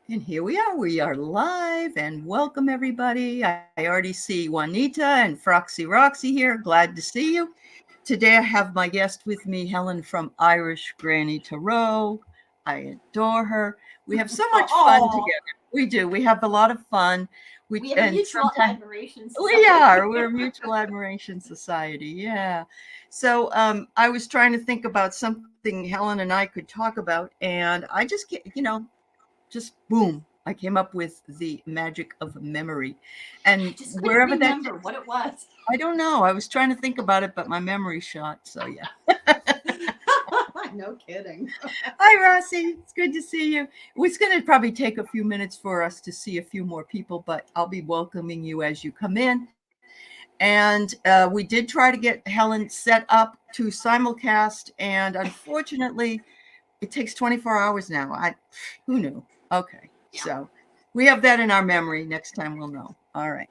And here we are. We are live and welcome everybody. I already see Juanita and Froxy Roxy here. Glad to see you. Today I have my guest with me, Helen from Irish Granny Tarot. I adore her. We have so much fun Oh, together. We do. We have a lot of fun. we have a And mutual sometimes admiration we society. are. We're a mutual admiration society. Yeah. So I was trying to think about something Helen and I could talk about, and I just get, just boom, I came up with the magic of memory. I And just couldn't wherever that remember what it was. I don't know. I was trying to think about it, but my memory shot. So yeah. No kidding. Hi Rossi. It's good to see you. It's going to probably take a few minutes for us to see a few more people, but I'll be welcoming you as you come in. And we did try to get Helen set up to simulcast, and unfortunately, it takes 24 hours now. Who knew? Okay, Yeah. so we have that in our memory. Next time we'll know. All right.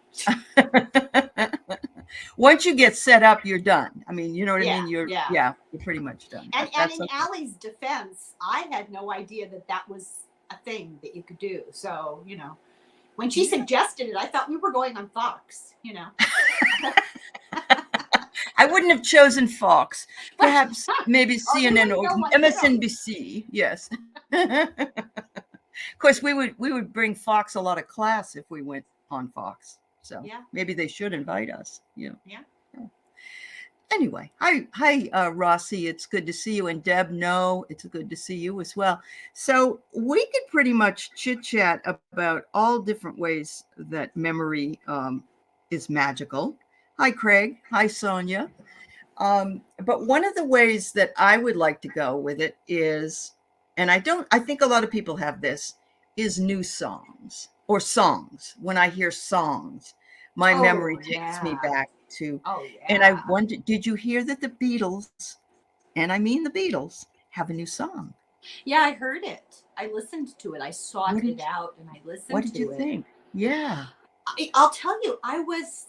Once you get set up, you're done. I mean, you know what I Yeah, mean? yeah. You're pretty much done. And But and that's in okay. Allie's defense, I had no idea that that was a thing that you could do. So, when she Yeah. suggested it, I thought we were going on Fox. I wouldn't have chosen Fox. But Perhaps maybe you CNN wouldn't or know what hit them. MSNBC. Yes. Of course, we would bring Fox a lot of class if we went on Fox. So Yeah, maybe they should invite us. yeah. Anyway, hi, Rossi. It's good to see you, and Deb. No, it's good to see you as well. So we could pretty much chit chat about all different ways that memory is magical. Hi, Craig. Hi, Sonia. But one of the ways that I would like to go with it is, and I think a lot of people have this, is new songs or songs. When I hear songs, my Oh, memory takes me yeah. back to, Oh, and I yeah. wonder, did you hear that the Beatles, and I mean the Beatles, have a new song? Yeah, I heard it. I listened to it. I What sought it did out and I what listened did you to it. think? Yeah. I'll tell you, I was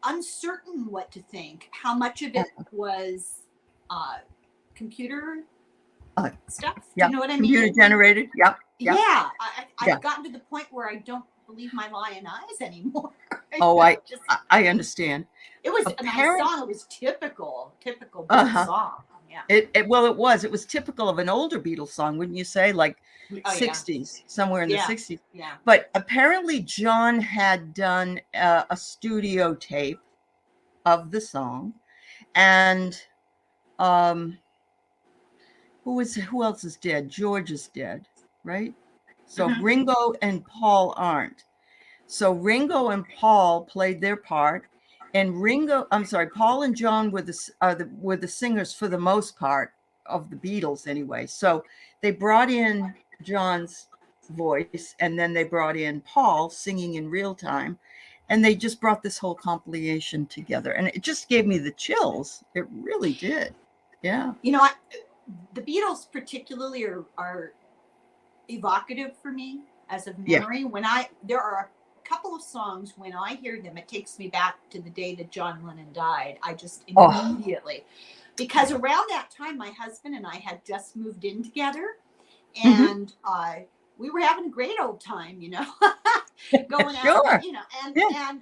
uncertain what to think. How much of Uh, it was uh, computer uh, stuff? Do yeah. you know what I Computer mean? generated. Yep. Yeah, Yep. I've Yeah. gotten to the point where I don't believe my lying eyes anymore. Oh, Just I understand. it was a nice Apparent. song. It was typical Beatles Uh-huh. song. Yeah. Well, it was. It was typical of an older Beatles song, wouldn't you say? Like Oh yeah. 60s, somewhere in the Yeah. 60s. Yeah. But apparently, John had done a studio tape of the song, and um, who else is dead? George is dead, right? So Hmm. Ringo and Paul aren't. So Ringo and Paul played their part, and I'm sorry, Paul and John were the singers for the most part of the Beatles anyway. So they brought in John's voice, and then they brought in Paul singing in real time, and they just brought this whole compilation together, and it just gave me the chills. It really did. Yeah. You know, I, the Beatles particularly are evocative for me as of Yeah. memory. There are a couple of songs when I hear them, it takes me back to the day that John Lennon died. I just Oh. immediately, because around that time, my husband and I had just moved in together, Mhm. and we were having a great old time, going out, Sure. and Yeah.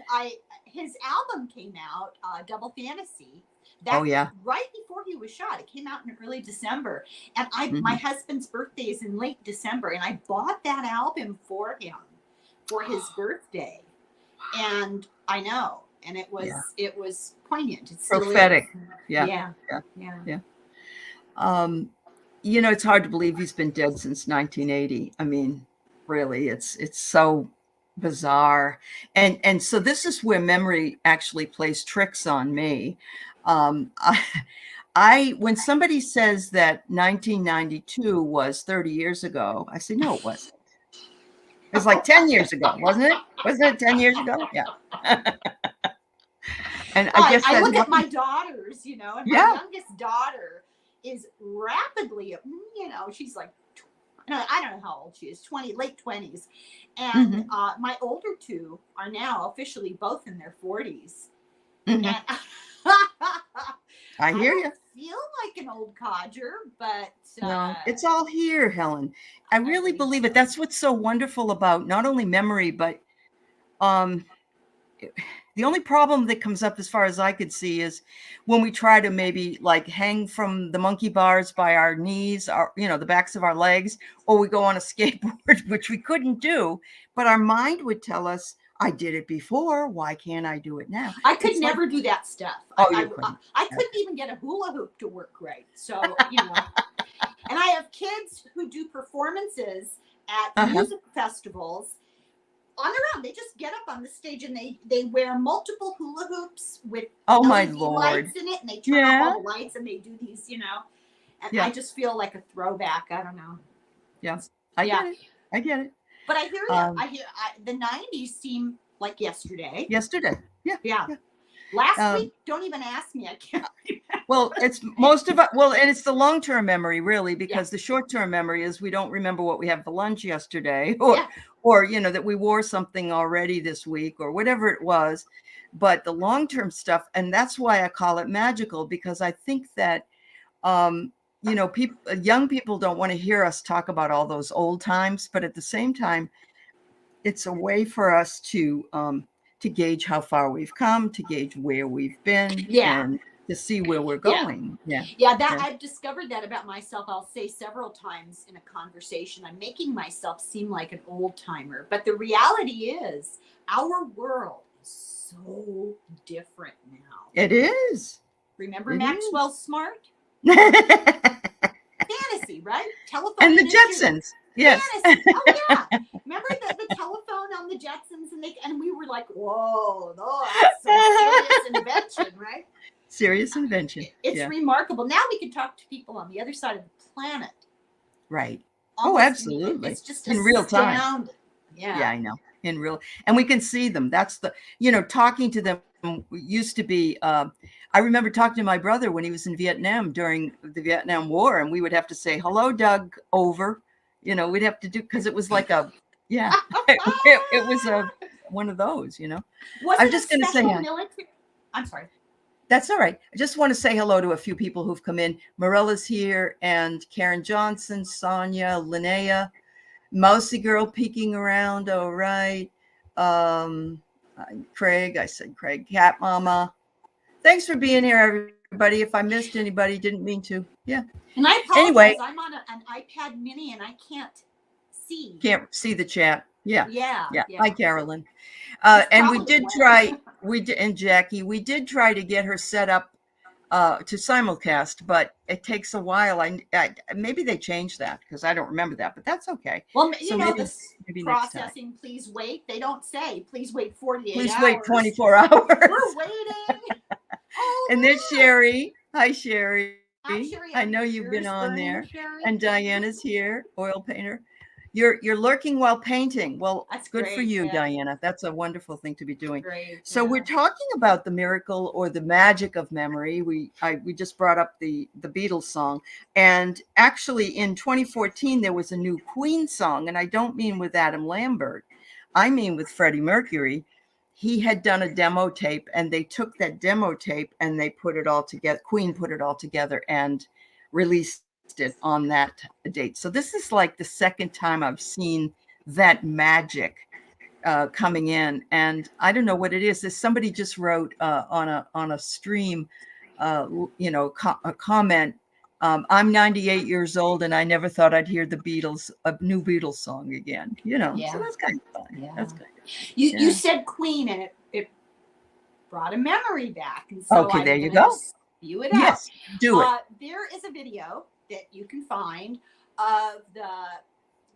his album came out, Double Fantasy, Oh that yeah. right before he was shot. It came out in early December, and my Mhm. husband's birthday is in late December, and I bought that album for him for his birthday, and I know, and Yeah. it was poignant. It still is. Prophetic. Yeah. Yeah, Yeah. yeah. Yeah. Um, it's hard to believe he's been dead since 1980. I mean, really, it's so bizarre. And so this is where memory actually plays tricks on me. Um, I, I when somebody says that 1992 was 30 years ago, I say no, it wasn't. It was like 10 years ago, wasn't it? Wasn't it 10 years ago? Yeah. And I guess I that look at my happened. daughters, and my Yeah. youngest daughter is rapidly, she's like, I don't know how old she is, late 20s. And Hmm. my older two are now officially both in their 40s. Hmm. And I I hear don't, you. feel like an old codger, but No, it's all here, Helen. I I really believe believe it. so. That's what's so wonderful about not only memory, but um, the only problem that comes up as far as I could see is when we try to maybe like hang from the monkey bars by our knees, our, the backs of our legs, or we go on a skateboard, which we couldn't do, but our mind would tell us, I did it before. Why can't I do it now? I could It's like, never do that stuff. oh, you couldn't. I Okay. couldn't even get a hula hoop to work right. So, and I have kids who do performances at Uh-huh. music festivals on their own. They just get up on the stage and they wear multiple hula hoops with Oh, my LED Lord. lights in it, and they turn off all the lights and they do these, and Yeah. I just feel like a throwback. I don't know. Yeah. I get it. But I hear you. The 90s seem like yesterday. Yesterday. Yeah. Yeah. Last week, don't even ask me. I can't remember. Well, it's most of it. Well, and it's the long-term memory, really, because the short-term memory is we don't remember what we had for lunch yesterday, or that we wore something already this week, or whatever it was. But the long-term stuff, and that's why I call it magical, because I think that young people don't want to hear us talk about all those old times, but at the same time, it's a way for us to gauge how far we've come, to gauge where we've been, and to see where we're going. I've discovered that about myself. I'll say several times in a conversation, I'm making myself seem like an old timer, but the reality is our world is so different now. It is. Remember Maxwell Smart? Fantasy, right? Telephone and the Jetsons. Yes. Fantasy. Oh yeah. Remember the telephone on the Jetsons, and we were like, whoa, that's a serious invention, right? Serious invention. It's remarkable. Now we can talk to people on the other side of the planet. Right. Absolutely. It's just in real time. Yeah, I know. In real, and we can see them. That's the, talking to them used to be, I remember talking to my brother when he was in Vietnam during the Vietnam War, and we would have to say, hello, Doug, over. We'd have to do, because it was like it was one of those, I'm just going to say, I'm sorry. That's all right. I just want to say hello to a few people who've come in. Morella's here, and Karen Johnson, Sonia, Linnea, Mousy Girl peeking around. All right. Craig, I said Craig, Cat Mama. Thanks for being here, everybody. If I missed anybody, didn't mean to. Yeah. And I apologize. Anyway, I'm on an iPad mini and I can't see the chat. Yeah. Hi, Carolyn. And we did and Jackie, we did try to get her set up to simulcast, but it takes a while. I maybe they changed that, because I don't remember that, but that's okay. Well, maybe processing, please wait. They don't say, please wait 48 hours. Please wait 24 hours. We're waiting. And there's Sherry. Hi, Sherry. Hi, Sherry. I know you've been on there. Sherry. And Diana's here, oil painter. You're lurking while painting. Well, that's good for you, Diana. That's a wonderful thing to be doing. Great, so we're talking about the miracle or the magic of memory. We just brought up the Beatles song, and actually in 2014 there was a new Queen song, and I don't mean with Adam Lambert, I mean with Freddie Mercury. He had done a demo tape, and they took that demo tape and they put it all together. Queen put it all together and released it on that date. So this is like the second time I've seen that magic coming in, and I don't know what it is. Somebody just wrote on a stream, a comment. I'm 98 years old, and I never thought I'd hear a new Beatles song again. So that's kind of fun. Yeah. That's good. You said Queen, and it brought a memory back. And so okay, there you go. Spew it yes, out. Do it. There is a video that you can find of the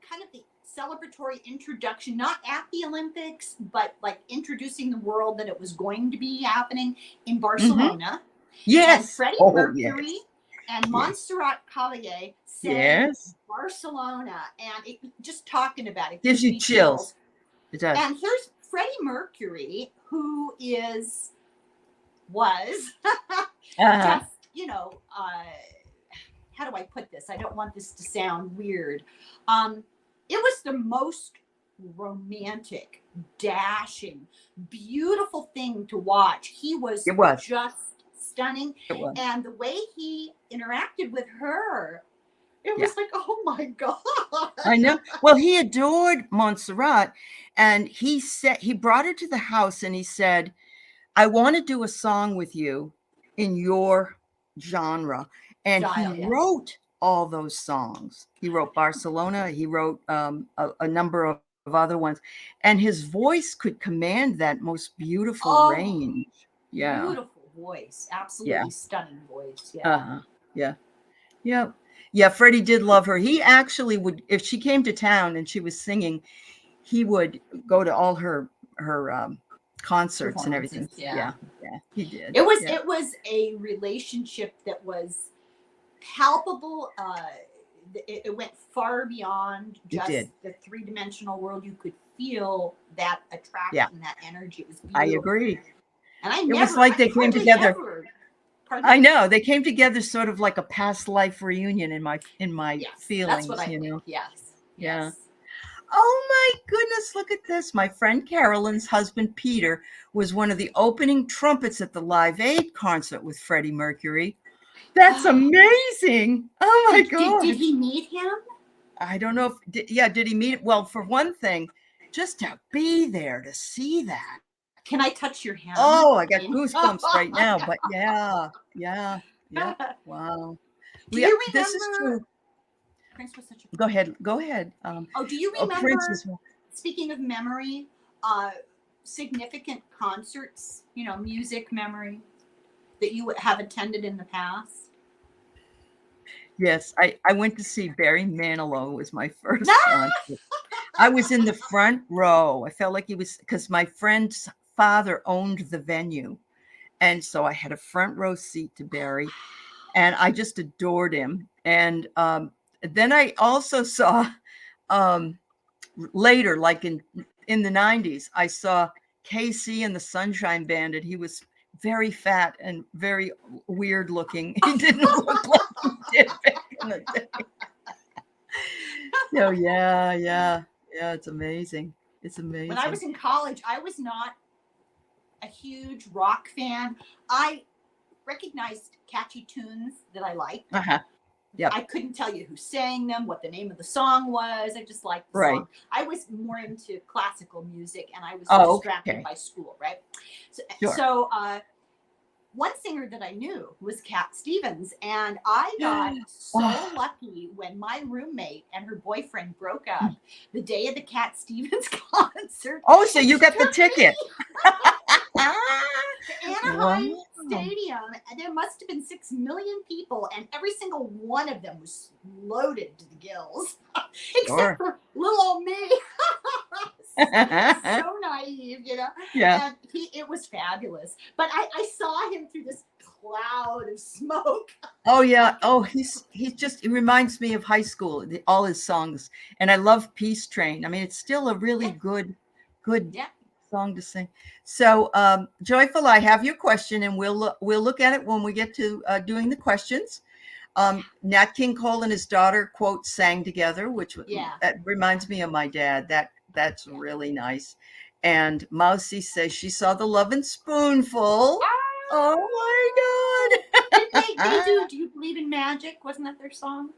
kind of the celebratory introduction, not at the Olympics, but like introducing the world that it was going to be happening in Barcelona. Yes. And Freddie Mercury and Montserrat Caballé said Barcelona, and it, just talking about it gives you chills. It does. And here's Freddie Mercury, who was just, how do I put this? I don't want this to sound weird. It was the most romantic, dashing, beautiful thing to watch. He was just stunning. It was. And the way he interacted with her, it Yeah. was like, oh my God. I know. Well, he adored Montserrat, and he brought her to the house and he said, I want to do a song with you in your genre. And he Style, yeah. wrote all those songs. He wrote Barcelona. He wrote a number of other ones. And his voice could command that most beautiful Oh, range. Yeah. beautiful voice. Yeah. Absolutely stunning voice. Yeah. Uh-huh. Yeah. Yeah. Yeah. Freddie did love her. He actually would, if she came to town and she was singing, he would go to all her concerts and Performances. everything. Yeah. Yeah. Yeah. He did. It was Yeah. it was a relationship that was palpable. It went far beyond It just did. the three-dimensional world. You could feel that Yeah. attraction, that energy. It was I beautiful. agree. And It was like I they came hardly together. ever, pardon I me? know they came together sort of like a past life reunion in my Yes, that's what feelings, I think. Yes, Yeah. yes. Oh my goodness, look at this. My friend Carolyn's husband Peter was one of the opening trumpets at the Live Aid concert with Freddie Mercury. That's amazing. Oh my Did God. he meet him? I don't know did he meet? Well, for one thing, just to be there to see that. Can I touch your hem? Oh, I I got mean, goosebumps right now, but yeah, yeah, yep. Wow. do you This is remember? true. Prince was such a. Go ahead. Go ahead. Oh, do you Prince remember? is one. Speaking of memory, uh, significant concerts, music memory that you have attended in the past? Yes, I went to see Barry Manilow was my first Ah! concert. I was in the front row. I felt like he was because my friend's father owned the venue. And so I had a front row seat to Barry, and I just adored him. And then I also saw um, later, like in the 90s, I saw KC and the Sunshine Band, and he was very fat and very weird looking. He didn't look like he did back in the day. So yeah, it's amazing. It's When I amazing. was in college, I was not a huge rock fan. I recognized catchy tunes that I liked. Uh-huh. Yep. I couldn't tell you who sang them, what the name of the song was. I just liked the Right. song. I was more into classical music, and I was Oh, distracted okay. by school, right? Sure. So one singer that I knew was Cat Stevens, and I got so Oh. lucky when my roommate and her boyfriend broke up the day of the Cat Stevens concert. Oh, so you She got the took me ticket. to Anaheim Wow. Stadium, and there must have been 6 million people, and every single one of them was loaded to the gills, except Sure. for little old me. So naive, Yeah. And it was fabulous. But I saw him through this cloud of smoke. Oh yeah. Oh, he reminds me of high school, all his songs. And I love Peace Train. I mean, it's still a really good Yeah. song to sing. So, Joyful, I have your question, and we'll look at it when we get to doing the questions. Nat King Cole and his daughter, quote, sang together, which Yeah. that reminds me of my dad. That's really nice. And Mousy says she saw the Lovin' Spoonful. Oh my Did they God. do You Believe in Magic? Wasn't that their song?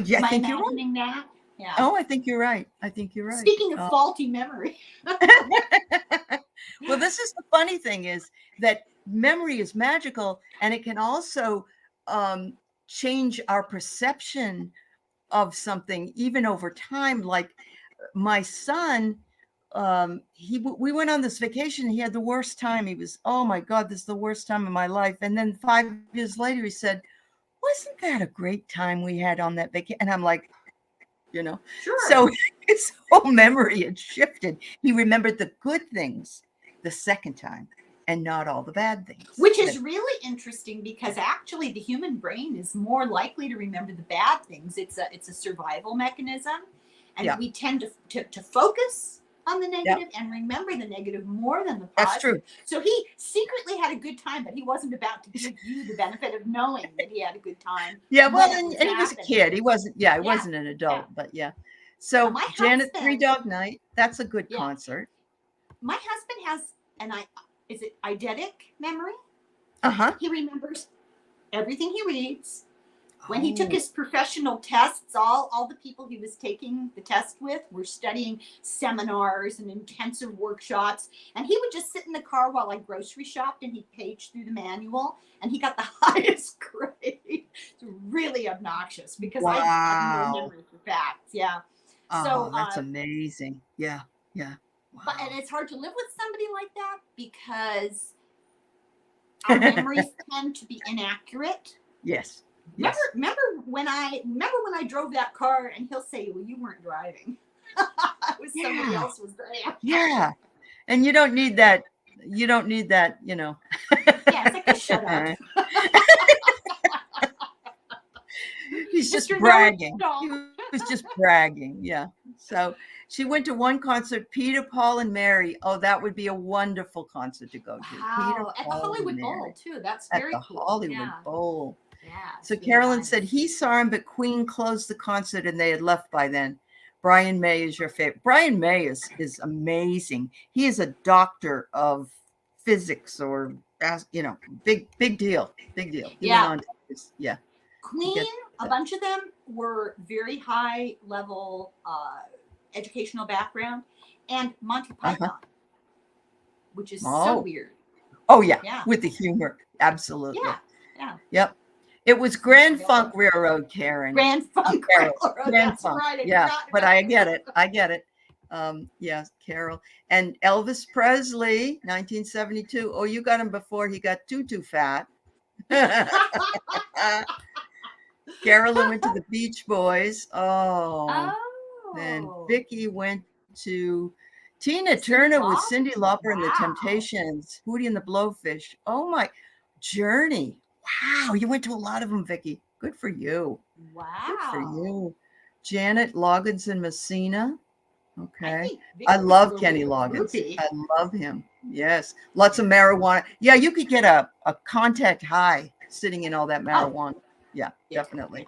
Yeah, Am I I think you're right. imagining that? Yeah. Oh, I think you're right. Speaking of faulty memory. Well, this is the funny thing is that memory is magical, and it can also change our perception of something even over time. Like my son, we went on this vacation. He had the worst time. He was, oh my God, this is the worst time of my life. And then 5 years later, he said, wasn't that a great time we had on that vacation? And I'm like, Sure. so his whole memory had shifted. He remembered the good things the second time and not all the bad things. Which is really interesting because actually the human brain is more likely to remember the bad things. It's a survival mechanism, and we tend to focus on the negative and remember the negative more than the positive. That's true. So he secretly had a good time, but he wasn't about to give you the benefit of knowing that he had a good time. Yeah, well, and he was a kid. He wasn't, he wasn't an adult, but yeah. So Janet, Three Dog Night, that's a good concert. My husband has is it eidetic memory? Uh-huh. He remembers everything he reads. When he took Oh, his professional tests, all the people he was taking the test with were studying seminars and intensive workshops. And he would just sit in the car while I grocery shopped and he'd page through the manual and he got the highest grade. It's really obnoxious because I had no wow. memory for facts. Yeah. So, Oh, that's amazing. Yeah. Yeah. and Wow. it's hard to live with somebody like that because our memories tend to be inaccurate. Yes. Remember, Yes. remember when I drove that car, and he'll say, "Well, you weren't driving. It was somebody Yeah. else was there." Yeah. And you don't need that. You don't need that, Yeah, it's like, just shut up, He's just Mister Know It bragging. He All. was just bragging. Yeah. So she went to one concert, Peter, Paul, and Mary. Oh, that would be a wonderful concert to go to. Peter, Wow, at the Paul, and Hollywood Bowl Mary too. That's at very the cool. Hollywood Yeah, Bowl. yeah, So it's really Carolyn said nice. he saw him, but Queen closed the concert and they had left by then. Brian May is your favorite. Brian May is amazing. He is a doctor of physics or big deal. Big deal. He went Yeah, on to yeah, to Queen. get A that. bunch of them were very high level educational background, and Monty Uh-huh. Python, which is so Oh. weird. Oh yeah, Yeah, with the humor. Absolutely. yeah, yeah. Yep. It was Grand Whatever. Funk Railroad, Karen. Grand Funk Carol. Railroad. Grand That's Funk. right. I'd Yeah, forgotten but about I get that. it. I get it. Yes, Carol. And Elvis Presley, 1972. Oh, you got him before he got too fat. Carolyn went to the Beach Boys. Oh, and Oh, Vicky went to Tina Cindy Turner with Lauper. Cindy Lauper and the Wow. Temptations, Hootie and the Blowfish. Oh my, Journey. Wow, you went to a lot of them, Vicky. Good for you. Good for Wow. you. Janet Loggins and Messina. I Okay. think I Vicky was a love little bit Kenny of a Loggins. groupie. I love him. Yes. Lots of Yeah. marijuana. Yeah, you could get a contact high sitting in all that Oh, marijuana. Yeah, yeah. definitely.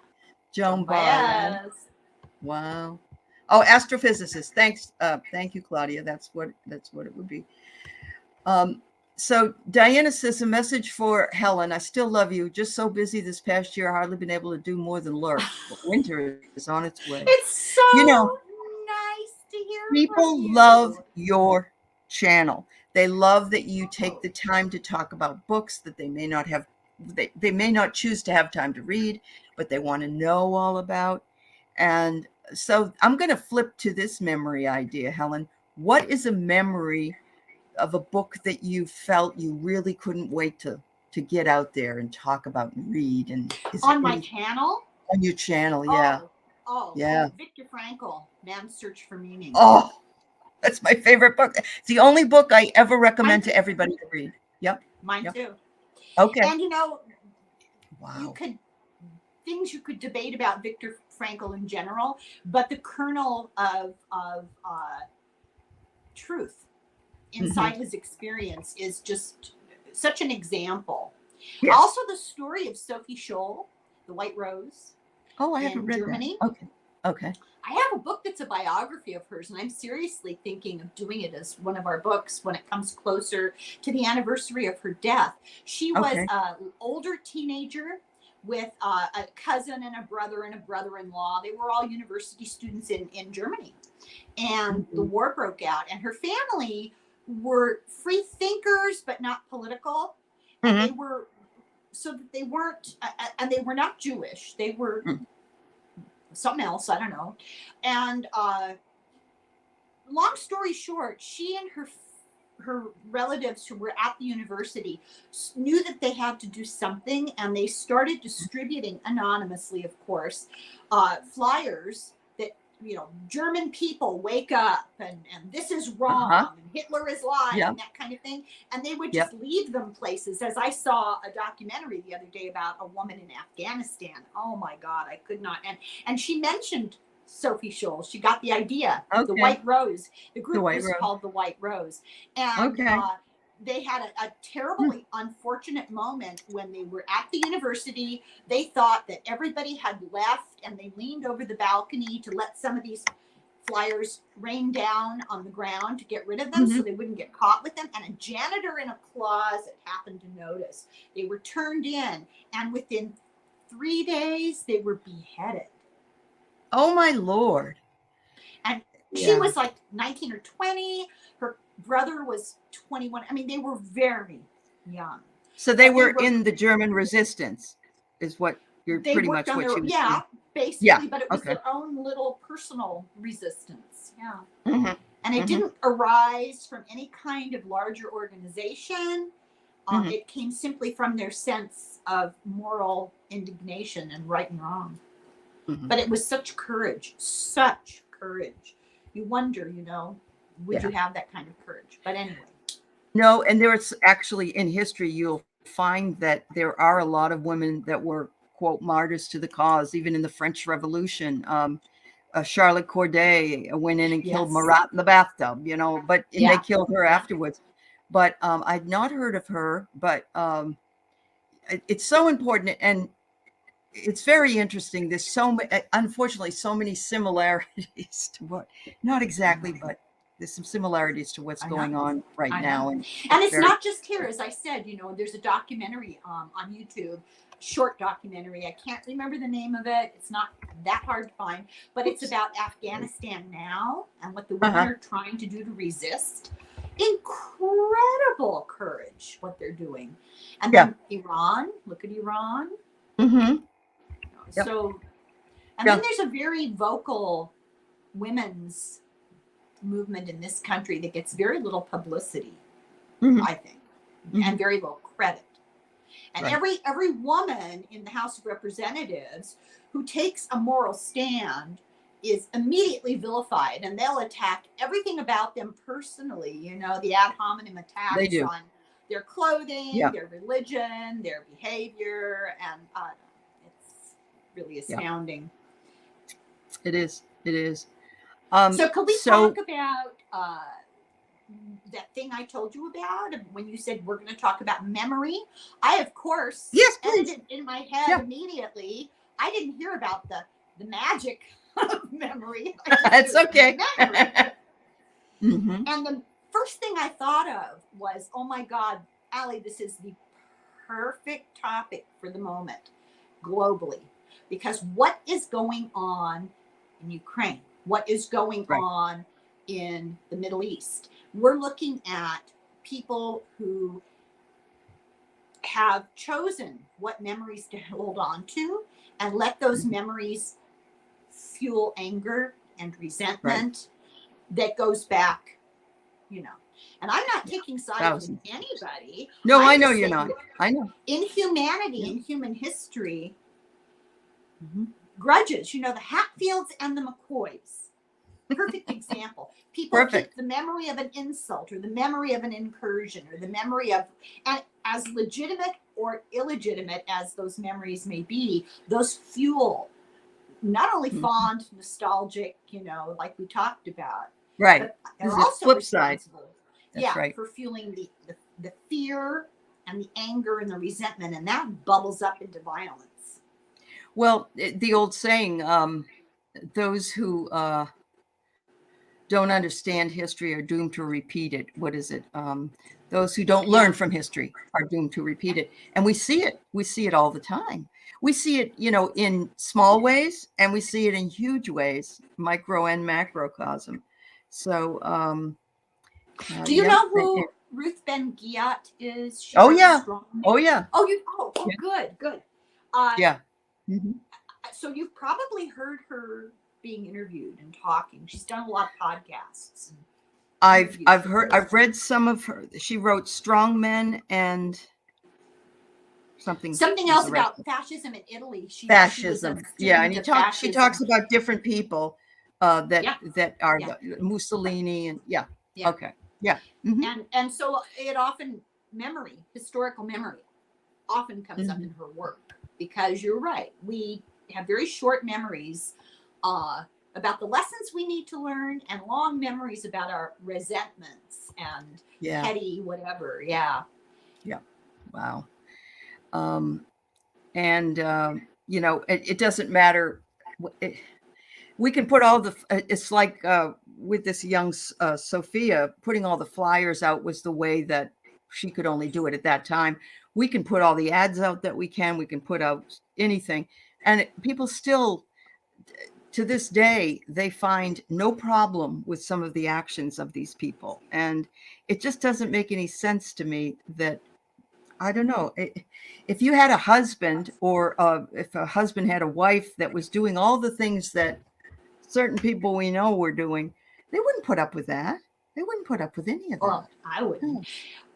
Joan Joan Baez. Baez. Wow. Oh, astrophysicist. Thanks. Thank you, Claudia. That's what it would be. Um, so Diana says a message for Helen. I still love you. Just so busy this past year, hardly been able to do more than lurk. But winter is on its way. It's so You know, nice to hear from people love you. your channel. They love that you take Oh, the time to talk about books that they may not have, they may not choose to have time to read, but they want to know all about. And so I'm going to flip to this memory idea, Helen. What is a memory of a book that you felt you really couldn't wait to get out there and talk about and read? And is there on my any channel? on your channel? Yeah. Oh, Yeah. Viktor Frankl, Man's Search for Meaning. Oh, that's my favorite book. It's the only book I ever Mine recommend to too. everybody to read. Yep. Mine Yep. too. Okay. And you Wow. could things you could debate about Viktor Frankl in general, but the kernel of truth Hmm. inside his experience is just such an example. Yes. Also, the story of Sophie Scholl, The White Rose Oh, I haven't in read that. Germany. Okay. Okay. I have a book that's a biography of hers, and I'm seriously thinking of doing it as one of our books when it comes closer to the anniversary of her death. She was Okay. an older teenager with a cousin and a brother-in-law. They were all university students in Germany. And the Hmm. war broke out, and her family were free thinkers, but not political. And they Hmm. were, so that they weren't, and they were not Jewish. They were something else, I don't know. And long story short, she and her relatives who were at the university knew that they had to do something, and they started distributing anonymously, of course, flyers that, German people wake up, and this is Uh-huh. wrong, and Hitler is lying, Yep. and that kind of thing. And they would just Yep. leave them places. As I saw a documentary the other day about a woman in Afghanistan. Oh my God, I could not. And she mentioned Sophie Scholl. She got the idea. The Okay. White Rose. The The group White was Rose. called the White Rose, and Okay. they had a Hmm. terribly unfortunate moment when they were at the university. They thought that everybody had left, and they leaned over the balcony to let some of these flyers rained down on the ground to get rid of them so they wouldn't get caught with them. And a janitor in a closet happened to notice. They were turned in, and within 3 days, they were beheaded. Oh my Lord. And she was like 19 or 20. Her brother was 21. I mean, they were very young. So they were in the German resistance, is what you're pretty much what you were saying. Basically, Yeah. But it was their own little personal resistance. Yeah. Mm-hmm. And it didn't arise from any kind of larger organization. It came simply from their sense of moral indignation and right and wrong. But it was such courage. You wonder, would you have that kind of courage? But anyway. No, and there's actually in history, you'll find that there are a lot of women that were, quote, martyrs to the cause, even in the French Revolution. Charlotte Corday went in and killed Marat in the bathtub, but they killed her afterwards. But I'd not heard of her, but it's so important. And it's very interesting. There's unfortunately, so many similarities to what, not exactly, but there's some similarities to what's going on right now. And it's not just here, as I said, there's a documentary on YouTube, short documentary. I can't remember the name of it. It's not that hard to find, but it's about Afghanistan now and what the women are trying to do to resist. Incredible courage, what they're doing. And then Iran, look at Iran. So, and then there's a very vocal women's movement in this country that gets very little publicity, I think, and very little credit. And every woman in the House of Representatives who takes a moral stand is immediately vilified, and they'll attack everything about them personally, the ad hominem attacks on their clothing, their religion, their behavior, and it's really astounding. It is. So could we talk about that thing I told you about when you said we're going to talk about memory? I, of course, edited in my head immediately. I didn't hear about the magic of memory. That's okay. And the first thing I thought of was, oh my God, Allie, this is the perfect topic for the moment globally. Because what is going on in Ukraine? What is going on in the Middle East? We're looking at people who have chosen what memories to hold on to and let those memories fuel anger and resentment that goes back, And I'm not taking sides with anybody. No, I know you're not. I know. In humanity, in human history, grudges, the Hatfields and the McCoys. Perfect example. People keep the memory of an insult or the memory of an incursion or the memory of, and as legitimate or illegitimate as those memories may be, those fuel not only fond, nostalgic, like we talked about. Right. But they're also flip side. For fueling the fear and the anger and the resentment, and that bubbles up into violence. Well, the old saying, those who don't understand history are doomed to repeat it. What is it? Those who don't learn from history are doomed to repeat it. And we see it. We see it all the time. We see it, in small ways, and we see it in huge ways, micro and macrocosm. So, do you know who Ruth Ben-Ghiat is? She oh yeah. Good. So you've probably heard her being interviewed and talking. She's done a lot of podcasts. I've read some of her. She wrote Strong Men and something else about fascism in Italy. Fascism. And she talks about different people that are Mussolini and okay. Yeah. And so it often historical memory often comes up in her work, because you're right. We have very short memories about the lessons we need to learn, and long memories about our resentments and petty whatever. Yeah. Wow. It doesn't matter. we can put all the, it's like with this young Sophia, putting all the flyers out was the way that she could only do it at that time. We can put all the ads out that we can put out anything. And people still, to this day, they find no problem with some of the actions of these people. And it just doesn't make any sense to me that, I don't know, if you had a husband, or if a husband had a wife that was doing all the things that certain people we know were doing, they wouldn't put up with that. They wouldn't put up with any of Well, that. I wouldn't. No,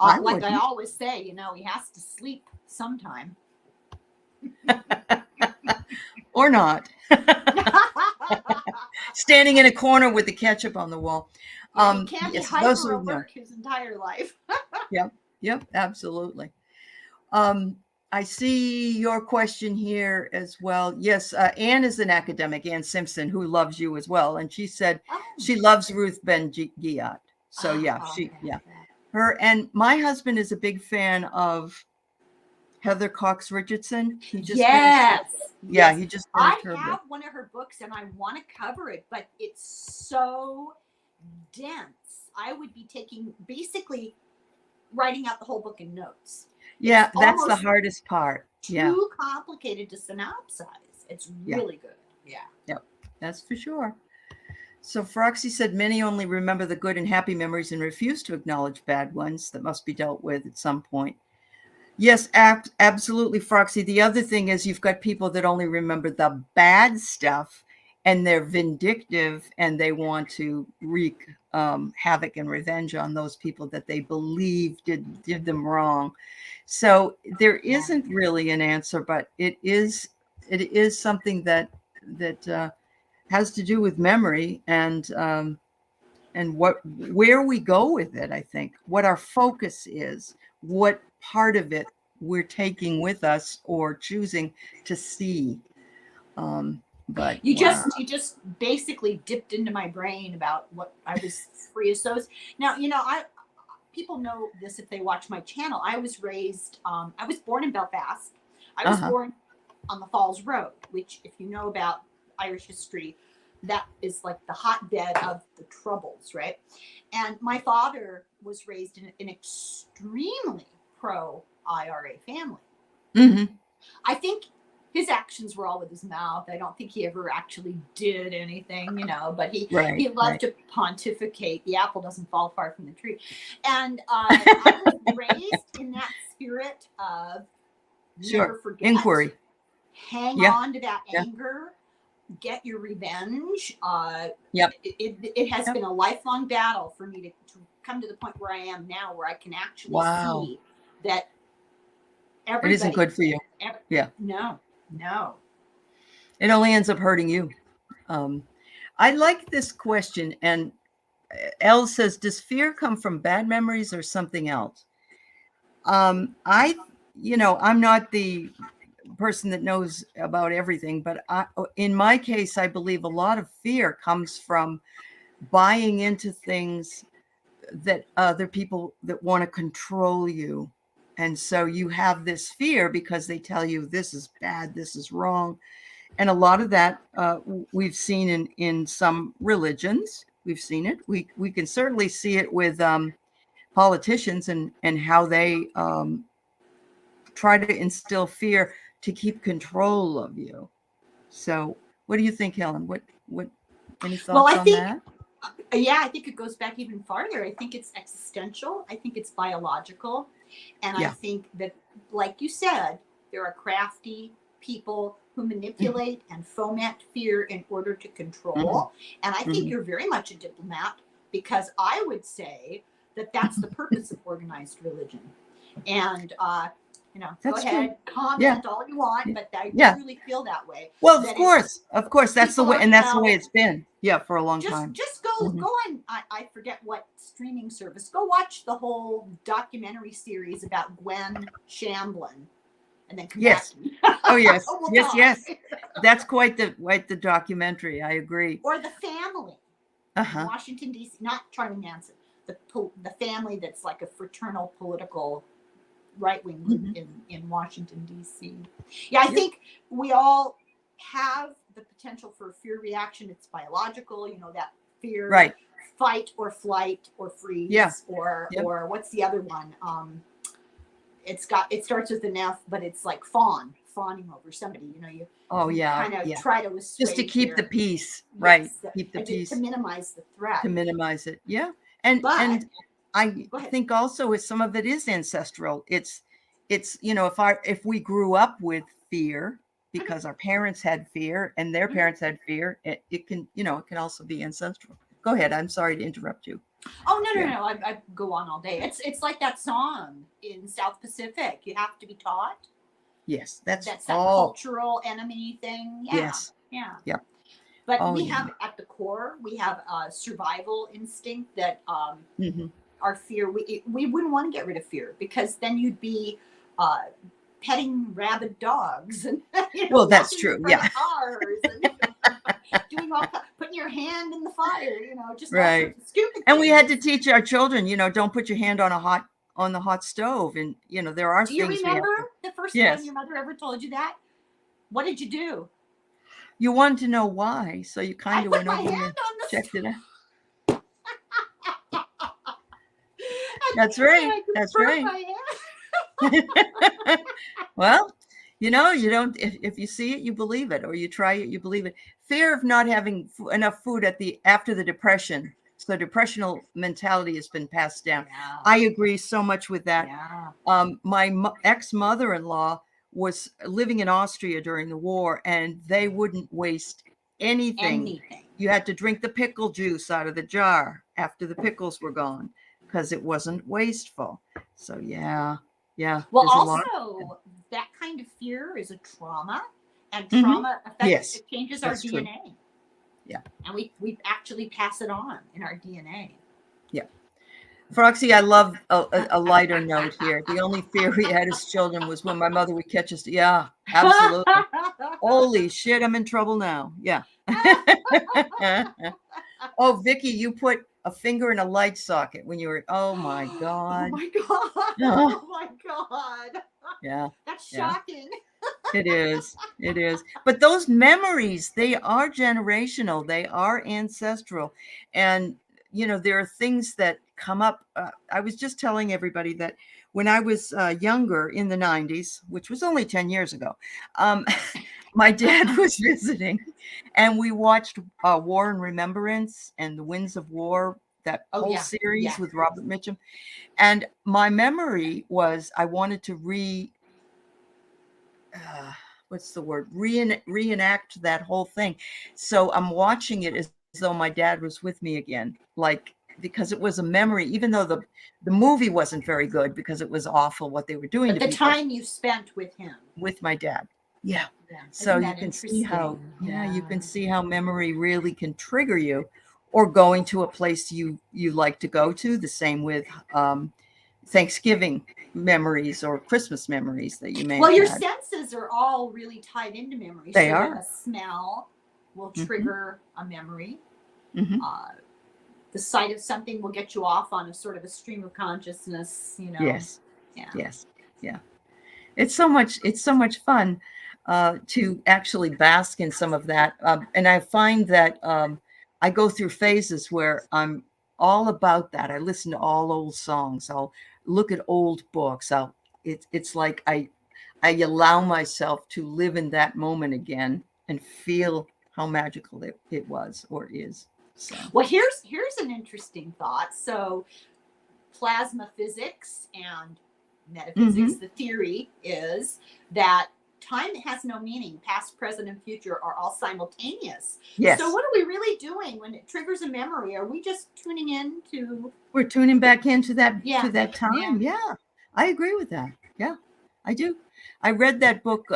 I Like I wouldn't. always say, he has to sleep sometime. Or not. Standing in a corner with the ketchup on the wall. He can't be Yes, those hyper who know. alert his entire life. Yep, absolutely. I see your question here as well. Yes, Anne is an academic, Anne Simpson, who loves you as well. And she said Oh. she loves Ruth Ben-Ghiat. So yeah, Okay. her. And my husband is a big fan of Heather Cox Richardson. He just Yes. he just I finished her have book. one of her books and I want to cover it, but it's so dense. I would be basically writing out the whole book in notes. Yeah, It's that's the almost hardest part. Yeah, too complicated to synopsize. It's really good. Yeah. yep, that's for sure. So Froxy said many only remember the good and happy memories and refuse to acknowledge bad ones that must be dealt with at some point. Yes, absolutely, Froxy. The other thing is you've got people that only remember the bad stuff, and they're vindictive, and they want to wreak havoc and revenge on those people that they believe did them wrong. So there isn't really an answer, but it is something that has to do with memory and where we go with it. I think what our focus is, what part of it we're taking with us or choosing to see. But You wow. just basically dipped into my brain about what I was free associate. Now, people know this if they watch my channel. I was born in Belfast. I was born on the Falls Road, which, if you know about Irish history, that is like the hotbed of the Troubles, right? And my father was raised in an extremely pro-IRA family. Mm-hmm. I think his actions were all with his mouth. I don't think he ever actually did anything, but he loved to pontificate. The apple doesn't fall far from the tree. And I was raised in that spirit of never forget. Inquiry. Hang on to that anger. Get your revenge. It has been a lifelong battle for me to come to the point where I am now, where I can actually see that everybody. It isn't good for you. No. It only ends up hurting you. I like this question. And Elle says, does fear come from bad memories or something else? I'm not the person that knows about everything, but in my case, I believe a lot of fear comes from buying into things that other people that want to control you. And so you have this fear because they tell you this is bad, this is wrong. And a lot of that we've seen in some religions. We've seen it. We can certainly see it with politicians and how they try to instill fear to keep control of you. So what do you think, Helen? What any thoughts on that? I think it goes back even farther. I think it's existential. I think it's biological. And I think that, like you said, there are crafty people who manipulate and foment fear in order to control. And I think you're very much a diplomat, because I would say that that's the purpose of organized religion. And, that's go ahead, comment all you want, but I truly feel that way. Well, of course, that's the way, and that's the way it's been. Yeah, for a long time. Just go on. I forget what streaming service. Go watch the whole documentary series about Gwen Shamblin, and then come back to me. Oh yes, yes. That's quite the documentary. I agree. Or The Family, Washington D.C. Not Charlie Manson. The family that's like a fraternal political right-wing group in Washington, D.C. Yeah, I think we all have the potential for a fear reaction. It's biological, that fear, Right. fight or flight or freeze, Yeah. or Yep. or what's the other one? It starts with an F, but it's like fawning over somebody. Oh, You yeah. kind of Yeah. try to Just to assuage keep the their, peace. Right. yes, Keep the to peace, minimize the threat. to minimize it. Yeah. And But I go ahead. think also some of it is ancestral. It's if we grew up with fear because our parents had fear and their parents had fear, it can it can also be ancestral. Go ahead. I'm sorry to interrupt you. Oh, no, Yeah. no, no! I go on all day. It's like that song in South Pacific. You have to be taught. Yes. That's That's that all. cultural enemy thing. Yeah, Yes. yeah. Yep. But Oh, we yeah. have at the core, we have a survival instinct that Hmm. our fear. We wouldn't want to get rid of fear, because then you'd be uh, petting rabid dogs and Well, that's walking in true. front Yeah. of cars and doing putting your hand in the fire. Just all Right. sorts of stupid And we things. had to teach our children, don't put your hand on the hot stove. And, there are Do you things we have remember to. the first time Yes. your mother ever told you that? What did you do? You wanted to know why. So you I kind of put went my over hand and on the checked it out. and, That's and right. I could That's burn right. my hand. Well, you don't, if you see it, you believe it, or you try it, you believe it. Fear of not having enough food after the depression. So depressional mentality has been passed down. Yeah. I agree so much with that. Yeah. My ex-mother-in-law was living in Austria during the war, and they wouldn't waste anything. Anything. You had to drink the pickle juice out of the jar after the pickles were gone because it wasn't wasteful. So yeah, Well, there's a lot. also, that kind of fear is a trauma, and Mhm. trauma affects, Yes, it changes our that's true. DNA. Yeah. And we actually pass it on in our DNA. Yeah. Froxy, I love a lighter note here. The only fear we had as children was when my mother would catch us. Yeah, absolutely. Holy shit, I'm in trouble now. Yeah. Oh, Vicky, you put a finger in a light socket when you were, oh my Oh God. my God. Oh, Oh my God. yeah. That's Yeah. shocking. It is. It is. But those memories, they are generational. They are ancestral. And, there are things that come up. I was just telling everybody that when I was younger in the 90s, which was only 10 years ago, my dad was visiting and we watched War and Remembrance and The Winds of War, that Oh, whole yeah. series Yeah. with Robert Mitchum. And my memory was I wanted to what's the word? Reenact that whole thing. So I'm watching it as though my dad was with me again, because it was a memory, even though the movie wasn't very good because it was awful what they were doing But to the people time you spent with him. with my dad. Yeah. Yeah. So Isn't you that can see how, interesting? you can see how memory really can trigger you, or going to a place you like to go to. The same with Thanksgiving memories or Christmas memories that you may Well, have your had. senses are all really tied into memory. They So that are. a smell will Mhm. trigger a memory. Mhm. The sight of something will get you off on a sort of a stream of consciousness. Yes. Yeah. Yes. Yeah. It's so much fun to actually bask in some of that. And I find that I go through phases where I'm all about that. I listen to all old songs. I'll look at old books. It's like I allow myself to live in that moment again and feel how magical it was or is. So Well, here's an interesting thought. So, plasma physics and metaphysics, Mhm. the theory is that time has no meaning. Past, present, and future are all simultaneous. So, Yes, what are we really doing when it triggers a memory? Are we just tuning in to? we're tuning back into that Yeah, time. Yeah, I agree with that. Yeah, I do. I read that book,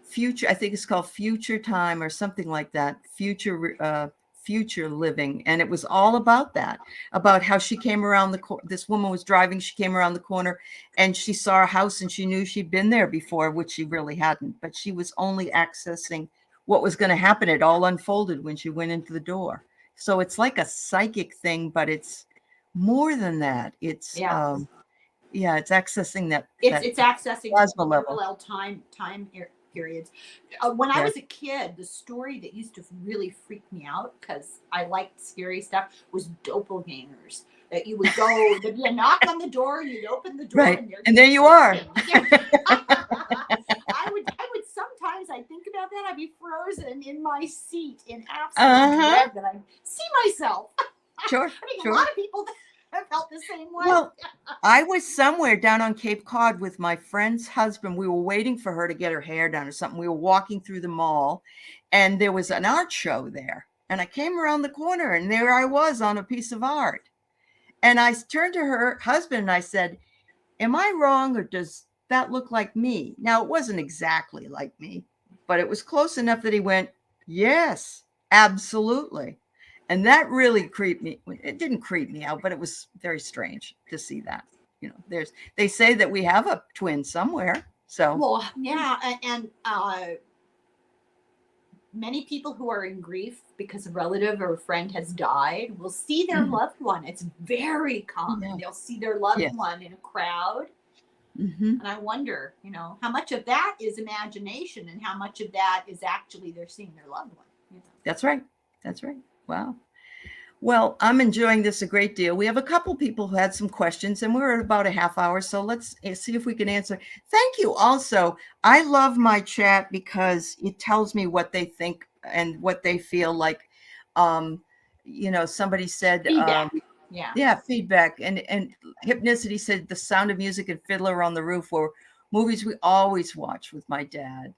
Future. I think it's called Future Time or something like that. Future Living, and it was all about that. About how she came around this woman was driving. She came around the corner, and she saw a house, and she knew she'd been there before, which she really hadn't. But she was only accessing what was going to happen. It all unfolded when she went into the door. So it's like a psychic thing, but it's more than that. It's yeah. yeah, it's accessing that It's accessing plasma level. parallel time periods. When I Yeah. was a kid, the story that used to really freak me out because I liked scary stuff was doppelgangers. That you would go, there'd be a knock on the door, you'd open the door, Right. and there'd And be there you are. something. Yeah. I would sometimes I think about that, I'd be frozen in my seat in absolute Uh-huh. dread that I see myself. Sure. I think a Sure. lot of people have felt the same way. Well, I was somewhere down on Cape Cod with my friend's husband. We were waiting for her to get her hair done or something. We were walking through the mall and there was an art show there. And I came around the corner and there I was on a piece of art. And I turned to her husband and I said, am I wrong or does that look like me? Now, it wasn't exactly like me, but it was close enough that he went, yes, absolutely. And that really creeped me. It didn't creep me out, but it was very strange to see that. They say that we have a twin somewhere. So, Well, yeah, and many people who are in grief because a relative or a friend has died will see their mhm, loved one. It's very common. yeah, They'll see their loved yes. one in a crowd. Hmm. And I wonder, how much of that is imagination and how much of that is actually they're seeing their loved one. That's right. That's right. Wow. Well, I'm enjoying this a great deal. We have a couple people who had some questions, and we're at about a half hour, so let's see if we can answer. Thank you. Also, I love my chat because it tells me what they think and what they feel like. Um, somebody said, Feedback. Yeah. yeah, feedback, and Hypnicity said the Sound of Music and Fiddler on the Roof were movies we always watch with my dad.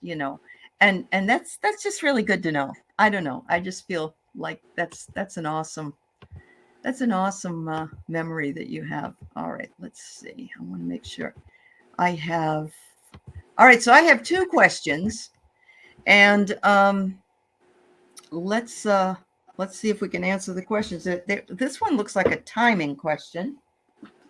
And that's just really good to know. I don't know. I just feel like that's an awesome memory that you have. All right, let's see. I want to make sure I have. All right, so I have two questions, and let's see if we can answer the questions. This one looks like a timing question.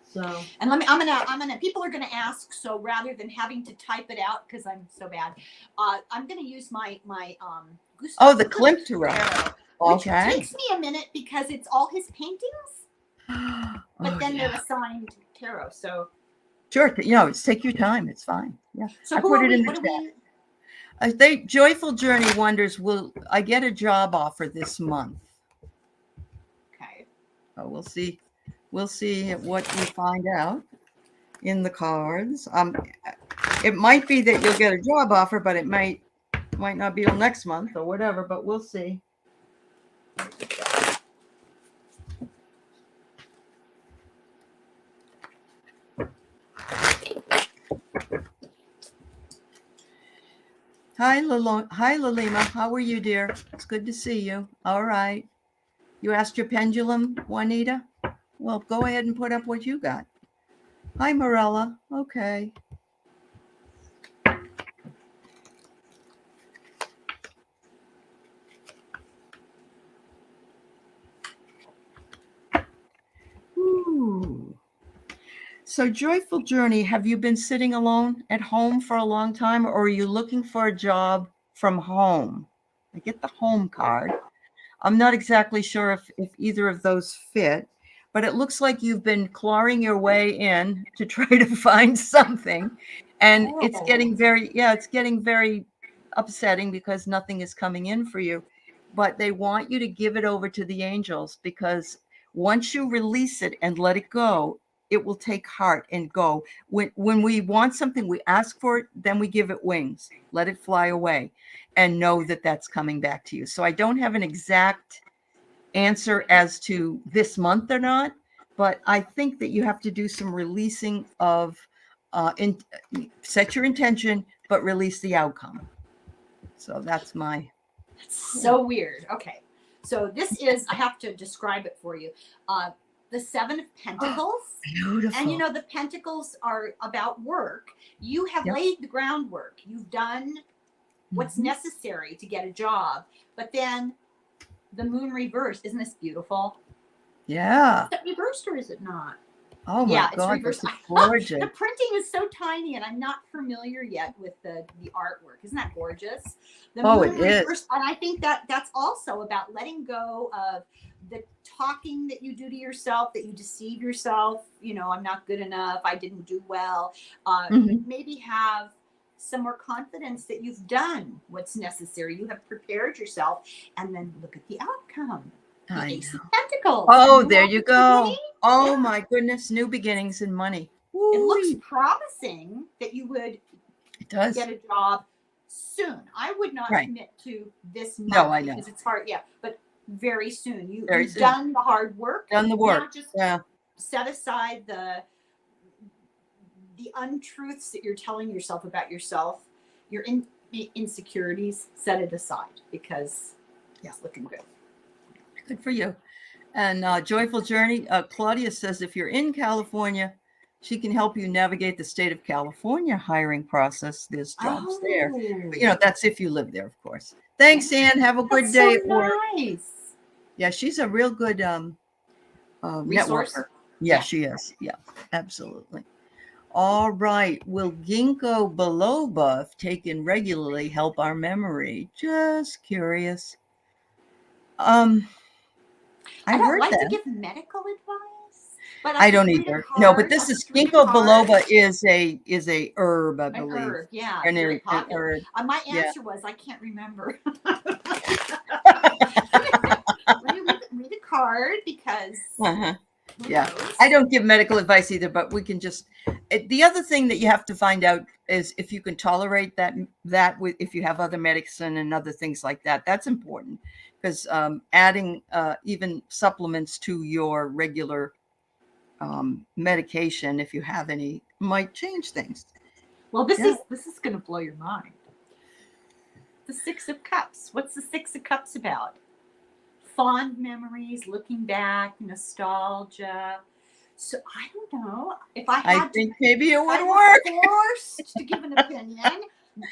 So, And I'm gonna people are gonna ask, so rather than having to type it out because I'm so bad, I'm gonna use my oh, Gustav the Klimt Tarot, tarot. which Okay. takes me a minute because it's all his paintings, but Oh then they're yeah. assigned tarot. So Sure. It's take your time. It's fine. Yeah. so I who put are it we? in the What are chat. we? They Joyful Journey wonders, will I get a job offer this month? Okay. Oh, we'll see. We'll see what we find out in the cards. It might be that you'll get a job offer, but it might not be till next month or whatever, but we'll see. Hi, Lalima. How are you, dear? It's good to see you. All right. You asked your pendulum, Juanita? Well, go ahead and put up what you got. Hi, Morella. Okay. Ooh. So, Joyful Journey, have you been sitting alone at home for a long time, or are you looking for a job from home? I get the home card. I'm not exactly sure if either of those fit, but it looks like you've been clawing your way in to try to find something. And it's Oh. getting it's getting very upsetting because nothing is coming in for you. But they want you to give it over to the angels, because once you release it and let it go, it will take heart and go. When we want something, we ask for it, then we give it wings, let it fly away, and know that that's coming back to you. So I don't have an exact answer as to this month or not, but I think that you have to do some releasing of, set your intention, but release the outcome. So that's my, That's yeah. so weird. Okay. So this is, I have to describe it for you. The Seven of Oh, Pentacles. And beautiful. the Pentacles are about work. You have Yep. laid the groundwork. You've done what's Mhm. necessary to get a job. But then the moon reversed. Isn't this beautiful? Yeah. Is it reversed or is it not? Oh my Yeah, it's God, reversed. this is gorgeous. The printing is so tiny, and I'm not familiar yet with the artwork. Isn't that gorgeous? The Oh, it moon is. reversed, and I think that's also about letting go of the talking that you do to yourself, that you deceive yourself. I'm not good enough. I didn't do well. Mhm. Maybe have some more confidence that you've done what's necessary. You have prepared yourself, and then look at the outcome. The I Ace of know. Pentacles. A Oh, new there you opportunity. go. Oh Yeah. my goodness, new beginnings and money. It looks Woo-wee. promising that you would It does. get a job soon. I would not Right. commit to this No, month I know. because it's hard. Yeah, but very soon. Very You've soon. done the hard work. Done the Now work. just Yeah. set aside the untruths that you're telling yourself about yourself, your insecurities. Set it aside because it's looking good. Good for you. And Joyful Journey, Claudia says if you're in California, she can help you navigate the state of California hiring process. There's jobs there. But, Oh, that's if you live there, of course. Thanks, yeah. Ann. Have a good That's day so at work. nice. Yeah, she's a real good Resource. networker. Yeah, she is. Yeah, absolutely. All right. Will ginkgo biloba, if taken regularly, help our memory? Just curious. I I've don't heard like to that. give medical advice, but I I'll just don't read a either. No, but card. this I'll is just read a ginkgo card. biloba is a herb, I An believe. herb, yeah, An it's very herb. popular. My Yeah. answer was I can't remember. Let me read a card because Uh-huh. who Yeah. knows? I don't give medical advice either, but we can just the other thing that you have to find out is if you can tolerate that with if you have other medicine and other things like that. That's important because adding even supplements to your regular medication, if you have any, might change things. Well, this Yeah. is going to blow your mind. The Six of Cups. What's the Six of Cups about? Fond memories, looking back, nostalgia. So I don't know if I I had think maybe it if I would were work. forced to give an opinion,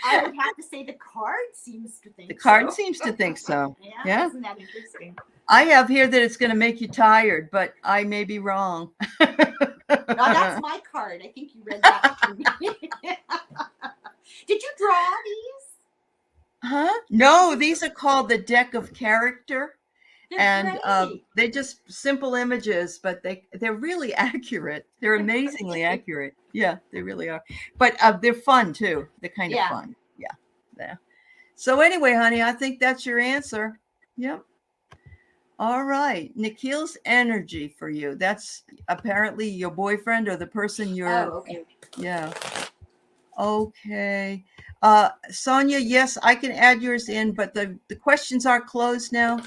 I would have to say the card seems to think The card so. seems to think so. Yeah, Yeah. isn't that interesting? I have here that it's going to make you tired, but I may be wrong. Now that's my card. I think you read that for me. Did you draw these? Huh? No, these are called the deck of character. They're And great. they're just simple images, but they're really accurate. They're amazingly accurate. Yeah, they really are. But they're fun too. They're kind of fun. Yeah. Yeah. So anyway, honey, I think that's your answer. Yep. All right. Nikhil's energy for you. That's apparently your boyfriend or the person you're. Oh, okay. Yeah. Okay. Sonia, yes, I can add yours in, but the questions are closed now.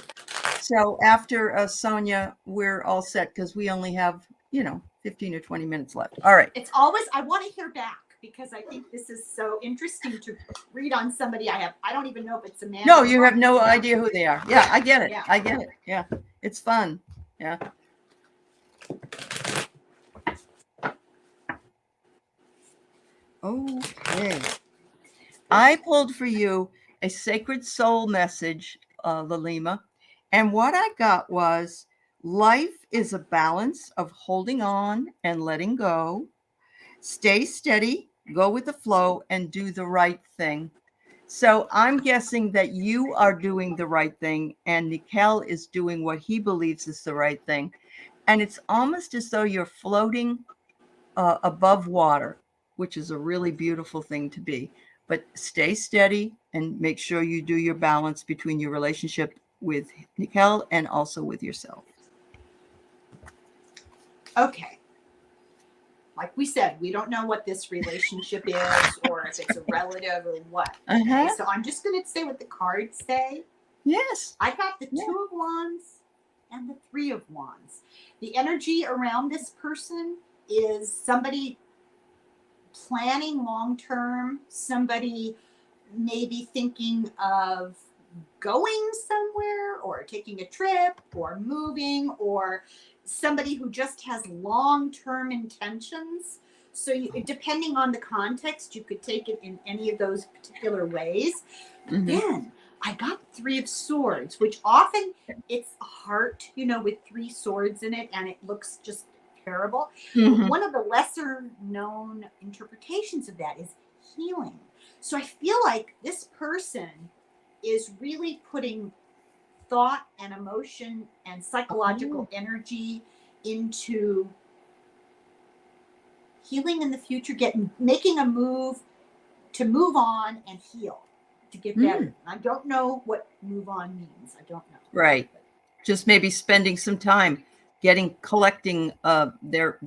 So after Sonia, we're all set because we only have, 15 or 20 minutes left. All right. It's always, I want to hear back because I think this is so interesting to read on somebody I don't even know if it's a man. No, you have no idea who they are. Yeah, I get it. Yeah. I get it. Yeah. It's fun. Yeah. Okay. I pulled for you a sacred soul message, Lalima. And what I got was life is a balance of holding on and letting go. Stay steady, go with the flow, and do the right thing. So I'm guessing that you are doing the right thing, and Nikhil is doing what he believes is the right thing. And it's almost as though you're floating above water, which is a really beautiful thing to be. But stay steady and make sure you do your balance between your relationship with Nikhil and also with yourself. Okay. Like we said, we don't know what this relationship is or if it's a relative or what. Okay, so I'm just going to say what the cards say. Yes. I got the Two of Wands and the Three of Wands. The energy around this person is somebody planning long term, somebody maybe thinking of going somewhere or taking a trip or moving, or somebody who just has long-term intentions. So depending on the context, you could take it in any of those particular ways. Mm-hmm. Then I got Three of Swords, which often it's a heart, with 3 swords in it, and it looks just terrible. Mm-hmm. One of the lesser known interpretations of that is healing. So I feel like this person is really putting thought and emotion and psychological energy into healing in the future, making a move to move on and heal, to get better. Mm. I don't know what move on means. I don't know. Right. Just maybe spending some time collecting their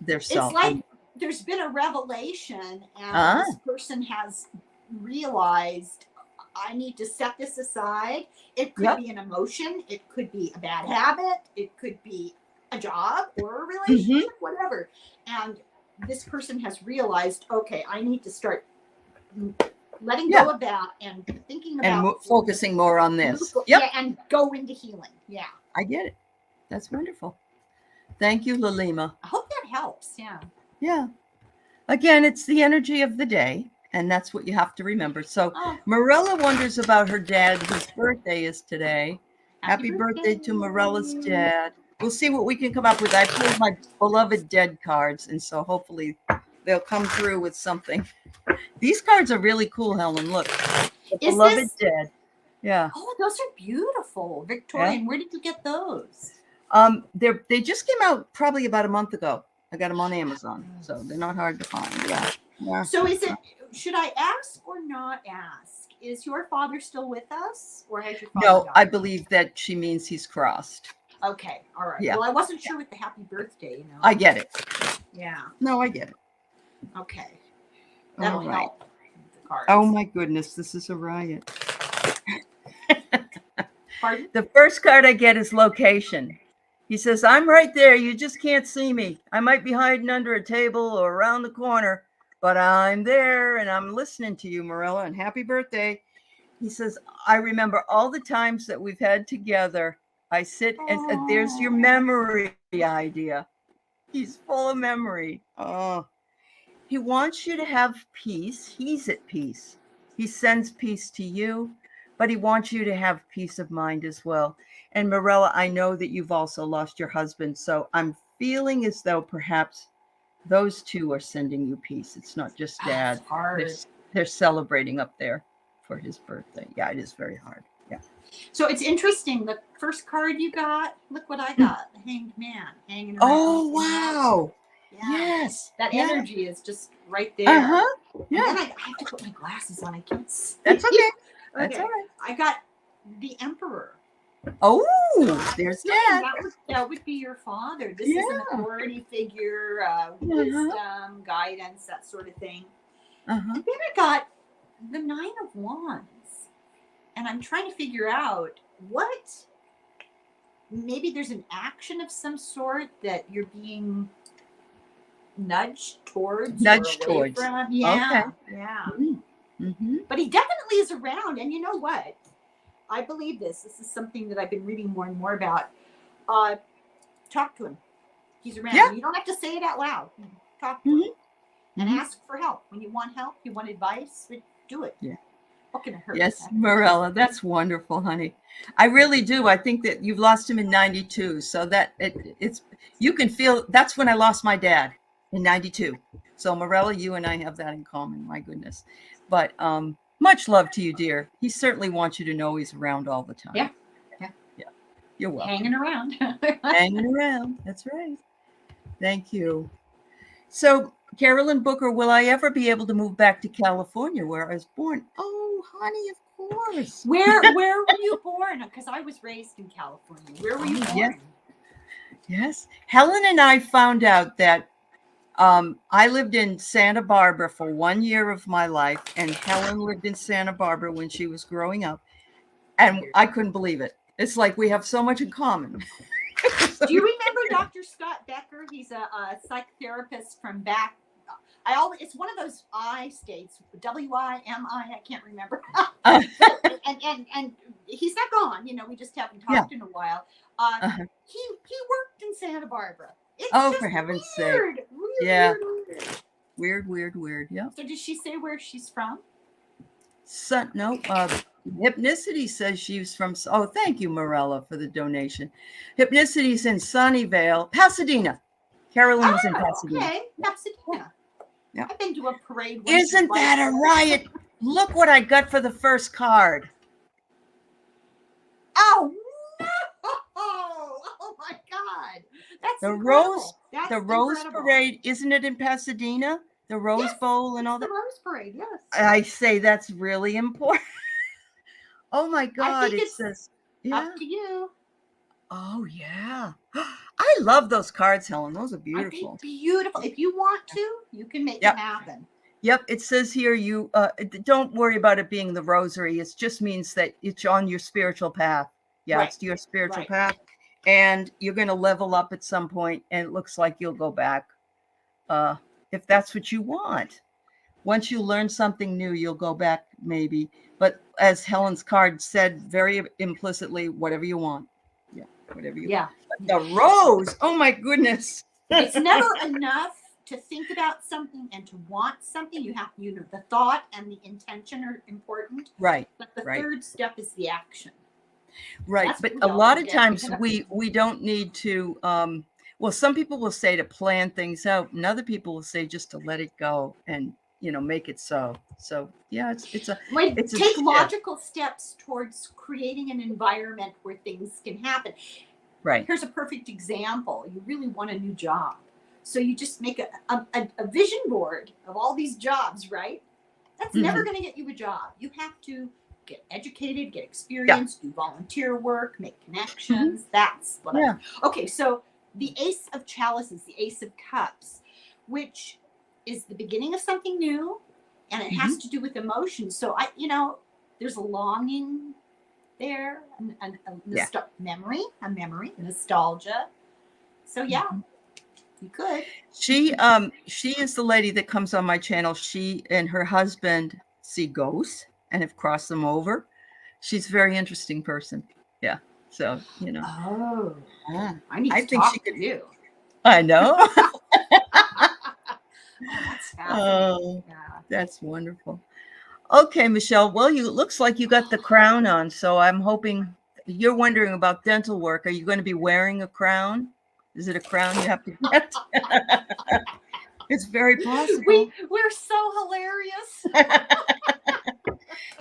It's self. like there's been a revelation, and Ah, this person has realized, I need to set this aside. It could yep. be an emotion, it could be a bad habit, it could be a job or a Hmm. relationship, whatever. And this person has realized, okay, I need to start letting Yeah. go of that and thinking And about focusing more on this. Yep. yeah, and go into healing. Yeah. I get it. That's wonderful. Thank you, Lalima. I hope that helps. Yeah. Yeah. Again, it's the energy of the day, and that's what you have to remember. So Oh, Morella wonders about her dad, whose birthday is today. happy Happy birthday to Morella's birthday. dad. We'll see what we can come up with. I pulled my beloved dead cards, and so hopefully they'll come through with something. These cards are really cool, Helen. Look, the Is beloved this? dead. Yeah. Oh, those are beautiful, Yeah. Victorian. Where did you get those? They just came out probably about a month ago. I got them on Amazon, so they're not hard to find. Yeah. Yeah. So is it? Should I ask or not ask? Is your father still with us, or has your father No, I died? believe that she means he's crossed. Okay, all right. Yeah. Well, I wasn't sure with the happy birthday. You know. I get it. Yeah. No, I get it. Okay. That'll All right. help. with the cards. Oh my goodness, this is a riot. Pardon? The first card I get is location. He says, I'm right there. You just can't see me. I might be hiding under a table or around the corner, but I'm there and I'm listening to you, Morella, and happy birthday. He says, I remember all the times that we've had together. I sit and there's your memory idea. He's full of memory. Oh, he wants you to have peace. He's at peace. He sends peace to you, but he wants you to have peace of mind as well. And Morella, I know that you've also lost your husband. So I'm feeling as though perhaps those two are sending you peace. It's not just dad. It's hard. They're celebrating up there for his birthday. Yeah, it is very hard. Yeah. So it's interesting. The first card you got, look what I got. The Hanged Man hanging around. Oh, wow. Yeah. Yes. That Yeah. energy is just right there. Uh-huh. And Yeah. then I have to put my glasses on. I can't see. That's okay. Okay. That's all right. I got the Emperor. Oh, there's dad. That would be your father. This is an Yeah. authority figure, wisdom, guidance, that sort of thing. Uh-huh. And then I got the Nine of Wands. And I'm trying to figure out what, maybe there's an action of some sort that you're being nudged towards. From. Yeah. Okay. Yeah. Mm-hmm. But he definitely is around. And you know what? I believe this. This is something that I've been reading more and more about. Talk to him. He's around. Yeah. You don't have to say it out loud. Talk to him. And ask for help. When you want help, you want advice, do it. Yeah. What can it hurt? Yes, Morella, that's wonderful, honey. I really do. I think that you've lost him in 92. So that it's you can feel that's when I lost my dad in 92. So Morella, you and I have that in common. My goodness. But much love to you, dear. He certainly wants you to know he's around all the time. Yeah. You're welcome. Hanging around. Hanging around. That's right. Thank you. So, Carolyn Booker, will I ever be able to move back to California where I was born? Oh, honey, of course. Where were you born? Because I was raised in California. Where were you born? Yes. Yes. Helen and I found out that I lived in Santa Barbara for 1 year of my life, and Helen lived in Santa Barbara when she was growing up. And I couldn't believe it. It's like we have so much in common. Do you remember Dr. Scott Becker? He's a psychotherapist from back. It's one of those I states, W-I-M-I. I can't remember. and he's not gone. You know, we just haven't talked in a while. He worked in Santa Barbara. It's just for heaven's weird. sake! Weird, Yeah. weird. Yeah. So did she say where she's from? No. Hypnicity says she's from. Oh, thank you, Morella, for the donation. Hypnicity's in Sunnyvale, Pasadena. Carolyn was in Pasadena. Okay, Pasadena. Yeah. I've been to a parade. Once Isn't that a riot? Look what I got for the first card. Oh no! Oh my God! That's The incredible. Rose. That's The Rose incredible. Parade. Isn't it in Pasadena? the Rose Yes, Bowl and it's all the that. Rose Parade. Yes. I say that's really important. Oh my I God, think it it's says, up yeah. to you. Oh yeah. I love those cards, Helen. Those are Aren't they beautiful. beautiful? If you want to, you can make it Yep. happen. Yep. It says here you don't worry about it being the rosary. It just means that it's on your spiritual path. Yeah, Right. it's your spiritual Right. path. And you're gonna level up at some point, and it looks like you'll go back. Uh, if that's what you want. Once you learn something new, you'll go back maybe. But as Helen's card said very implicitly, whatever you want. Yeah, whatever you. Yeah. The rose. Oh my goodness. It's never enough to think about something and to want something. You have, the thought and the intention are important. Right. But the Right. third step is the action. Right. That's But what a we all lot of forget. times we don't need to well, some people will say to plan things out, and other people will say just to let it go and make it so. So yeah, We it's a take shift. logical steps towards creating an environment where things can happen. Right. Here's a perfect example. You really want a new job. So you just make a vision board of all these jobs, right? That's never Mhm. going to get you a job. You have to get educated, get Yeah. experience, do volunteer work, make Mhm. connections. That's what I Yeah. Okay, so the Ace of Chalices, the Ace of Cups, which is the beginning of something new, and it has Mhm. to do with emotions. So there's a longing there, Yeah. a memory, nostalgia. So yeah, Mhm. you could. She is the lady that comes on my channel. She and her husband see ghosts and have crossed them over. She's a very interesting person. Yeah. So, Oh, ah, I need I to think she talk to could. you. I know. Oh, that's fascinating. Oh, Yeah. that's wonderful. Okay, Michelle. Well, you it looks like you got the crown on, so I'm hoping you're wondering about dental work. Are you going to be wearing a crown? Is it a crown you have to get? It's very possible. We're so hilarious.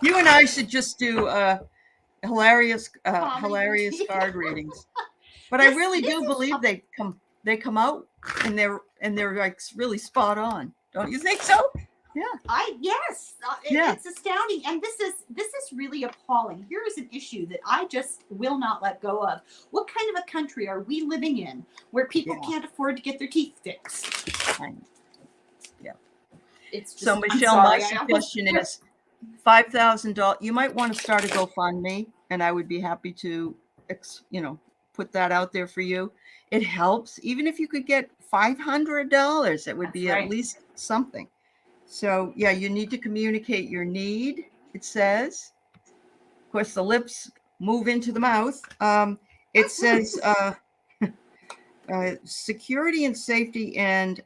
You and I should just do Comedy hilarious routine. card readings. But I This really this do is believe a they come out and they're like really spot on. Don't you think so? Yeah. yes, Yeah. it's astounding, and this is really appalling. Here is an issue that I just will not let go of. What kind of a country are we living in where people Yeah. can't afford to get their teeth fixed? I know. Yeah. It's So just, I'm Michelle, my sorry, I almost suggestion is $5,000. You might want to start a GoFundMe, and I would be happy to, put that out there for you. It helps, even if you could get $500, it would That's be at right. least something. So yeah, you need to communicate your need. It says, of course, the lips move into the mouth. It says security and safety and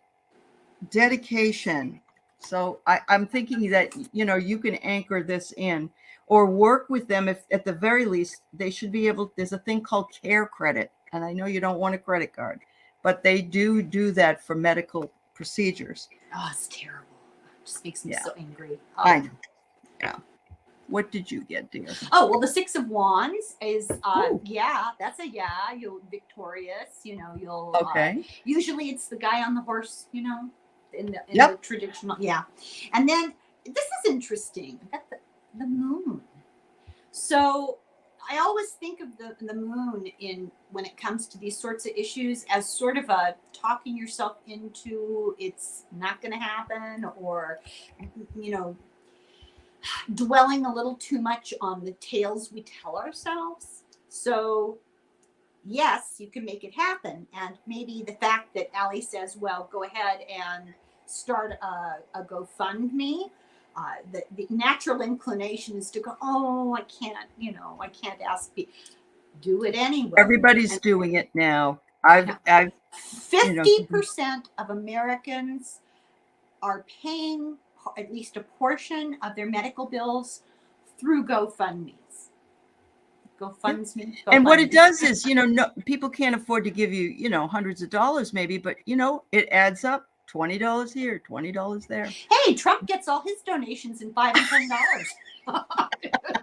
dedication. So I'm thinking that you can anchor this in or work with them if at the very least they should be able. There's a thing called care credit, and I know you don't want a credit card, but they do that for medical procedures. Oh, it's terrible. It just makes me Yeah, so angry. I Oh. know. Yeah. What did you get, dear? Oh, well, the Six of Wands is, Ooh, yeah, that's a yeah. You'll victorious. You'll. okay. Usually, it's the guy on the horse. In the Yep. traditional, yeah. And then this is interesting. I got the moon. So I always think of the moon in when it comes to these sorts of issues as sort of a talking yourself into it's not going to happen, or you know dwelling a little too much on the tales we tell ourselves. So, yes, you can make it happen. And maybe the fact that Allie says, well, go ahead and start a GoFundMe. The natural inclination is to go, oh, I can't ask people. Do it anyway. Everybody's And doing it now. I've 50% of Americans are paying at least a portion of their medical bills through GoFundMe's. Yep. GoFundMe, And what it GoFundMe. does is, no, people can't afford to give you, hundreds of dollars maybe, but it adds up. $20 here, $20 there. Hey, Trump gets all his donations in $5 and $10.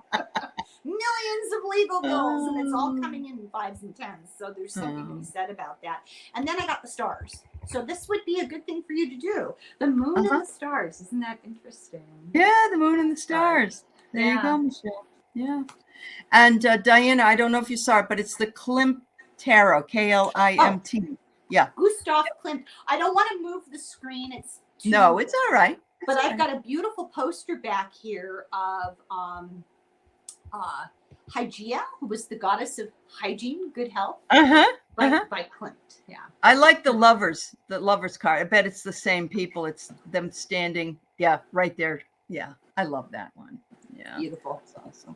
Millions of legal bills, and it's all coming in fives and tens. So there's something to be said about that. And then I got the stars. So this would be a good thing for you to do. The moon Uh-huh. and the stars. Isn't that interesting? Yeah, the moon and the stars. There you Yeah. go, Michelle. Yeah. And Diana, I don't know if you saw it, but it's the Klimt Tarot, Klimt. Yeah. Gustav Klimt. I don't want to move the screen. It's too. No, it's all right. But I've got a beautiful poster back here of Hygeia, who was the goddess of hygiene, good health, by Klimt. Yeah. I like the lovers card. I bet it's the same people. It's them standing. Yeah, right there. Yeah, I love that one. Yeah. Beautiful. That's awesome.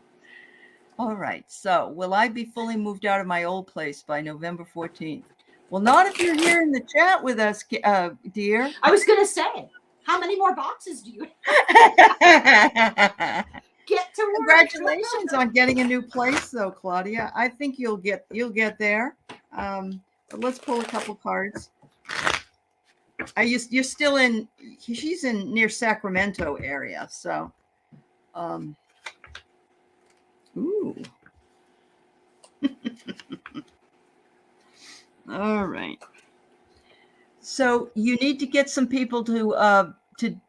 All right. So will I be fully moved out of my old place by November 14th? Well, not if you're here in the chat with us, dear. I was going to say, how many more boxes do you have? Get to work. Congratulations on getting a new place, though, Claudia. I think you'll get there. But let's pull a couple cards. You're still in. She's in near Sacramento area, so. Ooh. All right. So you need to get some people to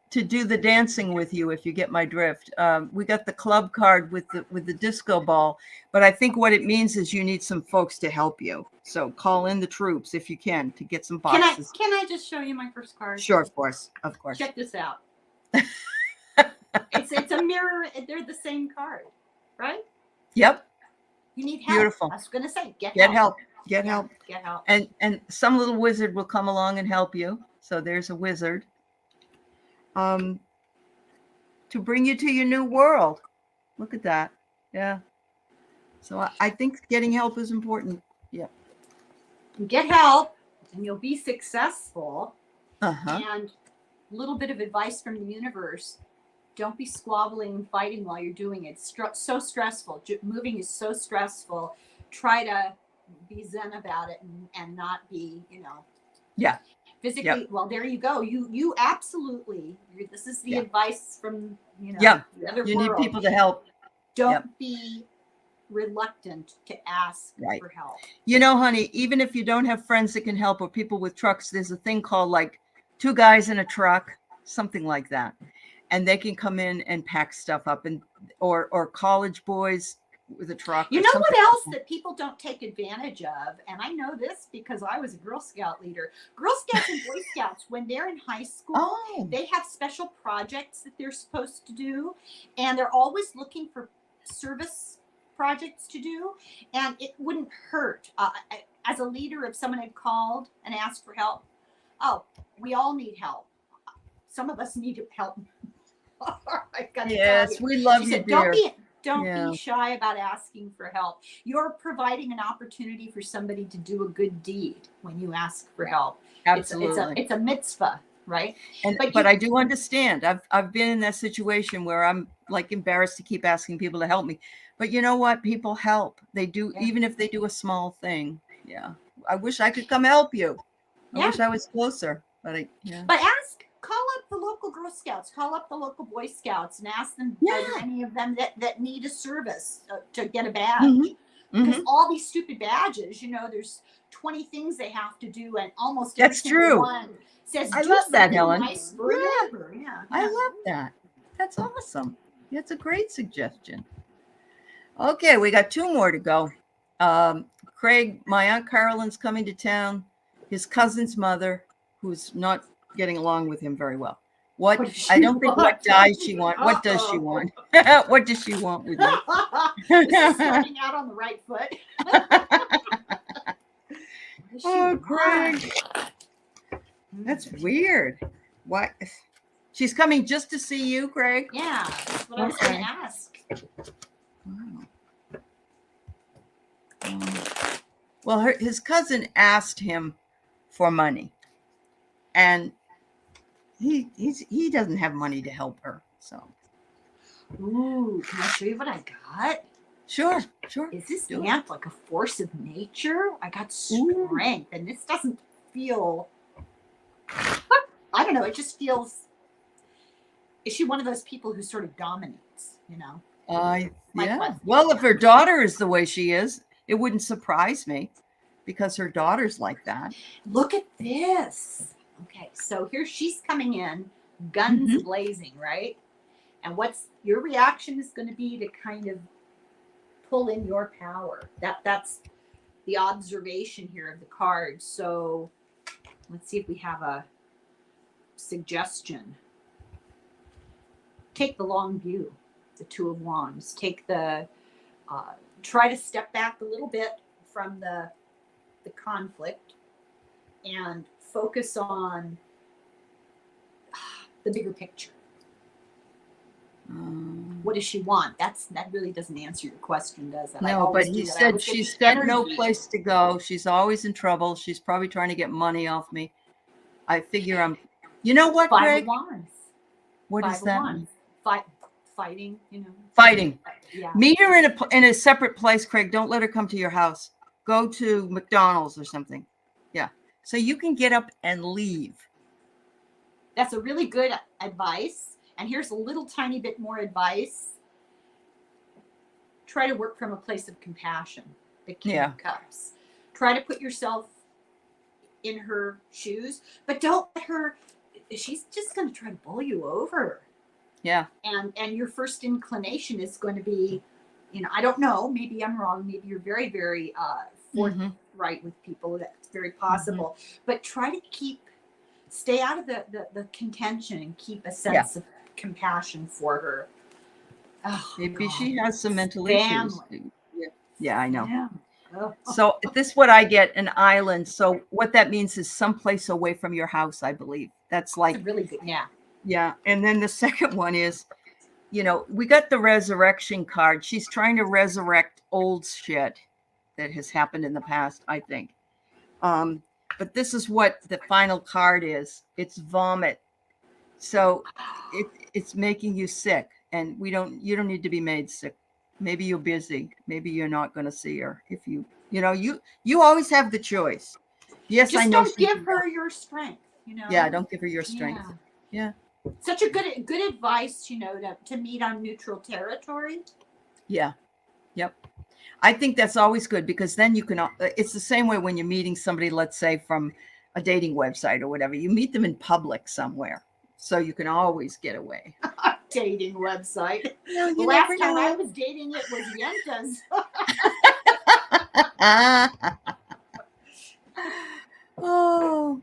do the dancing with you, if you get my drift. We got the club card with the disco ball, but I think what it means is you need some folks to help you. So call in the troops if you can to get some boxes. Can I just show you my first card? Sure, of course. Check this out. It's a mirror. They're the same card, right? Yep. You need help. Beautiful. I was going to say, get help. Get Yeah, help. Get help. And some little wizard will come along and help you. So there's a wizard. To bring you to your new world. Look at that. Yeah. So I think getting help is important. Yeah. Get help and you'll be successful. Uh-huh. And a little bit of advice from the universe. Don't be squabbling and fighting while you're doing it. It's so stressful. Moving is so stressful. Try to be zen about it and not be, Yeah. physically. Yep. Well, there you go. You absolutely. This is the advice from the other you world. need people to help. Don't be reluctant to ask for help. Honey, even if you don't have friends that can help or people with trucks, there's a thing called like 2 guys in a truck, something like that. And they can come in and pack stuff up, or college boys with a truck. You know what else that people don't take advantage of? And I know this because I was a Girl Scout leader. Girl Scouts and Boy Scouts, when they're in high school, they have special projects that they're supposed to do. And they're always looking for service projects to do. And it wouldn't hurt. As a leader, if someone had called and asked for help, we all need help. Some of us need help. Yes, we love you, dear. Don't be shy about asking for help. You're providing an opportunity for somebody to do a good deed when you ask for help. Absolutely. It's a mitzvah, right? But I do understand. I've been in that situation where I'm like embarrassed to keep asking people to help me. But you know what? People help. They do, even if they do a small thing. Yeah. I wish I could come help you. I wish I was closer. But call up the local Girl Scouts, call up the local Boy Scouts and ask them, are there any of them that need a service to get a badge? Because all these stupid badges, there's 20 things they have to do, and almost every single one says, I love that, Helen. Nice for a neighbor. I love that. That's awesome. That's a great suggestion. Okay, we got 2 more to go. Craig, my Aunt Carolyn's coming to town. His cousin's mother, who's not getting along with him very well. What does she want? What does she want? What does she want with you? This is starting out on the right foot. Craig. That's weird. What? She's coming just to see you, Craig? Yeah, that's what I was going to ask. Wow. Well, his cousin asked him for money, and he doesn't have money to help her. So, ooh, can I show you what I got? Sure. Is this ant like a force of nature? I got strength, and this doesn't feel. I don't know. It just feels. Is she one of those people who sort of dominates? Yeah. Well, if her daughter is the way she is, it wouldn't surprise me, because her daughter's like that. Look at this. Okay, so here she's coming in, guns Mhm. blazing, right? And what's your reaction is going to be to kind of pull in your power. That's the observation here of the card. So let's see if we have a suggestion. Take the long view, the Two of Wands. Take the try to step back a little bit from the conflict and focus on the bigger picture. What does she want? That really doesn't answer your question, does it? No, but he said she's got no place to go. She's always in trouble. She's probably trying to get money off me. I figure you know what, Five Greg? of Wands. What Five does of that Wands. mean? Fighting, you know. Fighting. Yeah. Meet her in a separate place, Craig. Don't let her come to your house. Go to McDonald's or something. Yeah. So you can get up and leave. That's a really good advice. And here's a little tiny bit more advice. Try to work from a place of compassion. The King of Cups. Try to put yourself in her shoes, but don't let her. She's just going to try to bowl you over. Yeah. And your first inclination is going to be, you know, I don't know. Maybe I'm wrong. Maybe you're very, very forthright with people. That's very possible. But try to stay out of the contention and keep a sense of compassion for her. Oh, maybe God. she has some mental Family. issues. Yeah, I know. Yeah. Oh. So this is what I get, an island. So what that means is someplace away from your house, I believe. That's like really good. Yeah. Yeah. And then the second one is, you know, we got the resurrection card. She's trying to resurrect old shit that has happened in the past, I think. But this is what the final card is. It's vomit. So it's making you sick, and you don't need to be made sick. Maybe you're busy. Maybe you're not going to see her. If you always have the choice. Yes, just I know. Don't give her your strength. You know. Yeah, don't give her your strength. Yeah. Such a good advice, you know, to meet on neutral territory. Yeah. Yep. I think that's always good, because then you can, it's the same way when you're meeting somebody, let's say from a dating website or whatever, you meet them in public somewhere. So you can always get away. Dating website. No, the last time I was dating, it was Yenta's. Oh,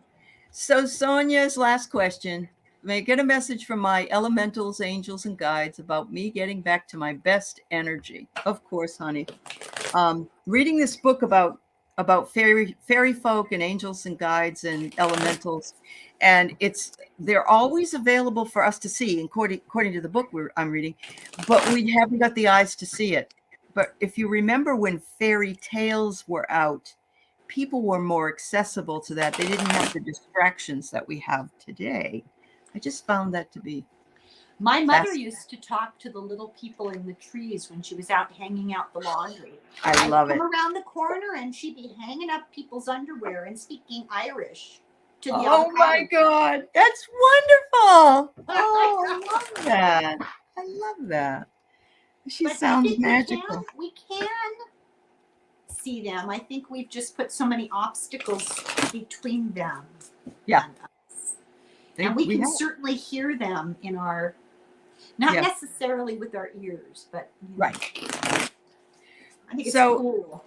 so Sonia's last question. May I get a message from my elementals, angels, and guides about me getting back to my best energy? Of course, honey. Reading this book about fairy folk and angels and guides and elementals, and they're always available for us to see, according to the book I'm reading, but we haven't got the eyes to see it. But if you remember when fairy tales were out, people were more accessible to that. They didn't have the distractions that we have today. I just found that to be. My mother used to talk to the little people in the trees when she was out hanging out the laundry. I love it. Come around the corner and she'd be hanging up people's underwear and speaking Irish to the Oh my God, that's wonderful! Oh, I love that. I love that. She sounds magical. We can see them. I think we've just put so many obstacles between them. Yeah. And we can certainly hear them in our, not necessarily with our ears, but right. I think it's cool.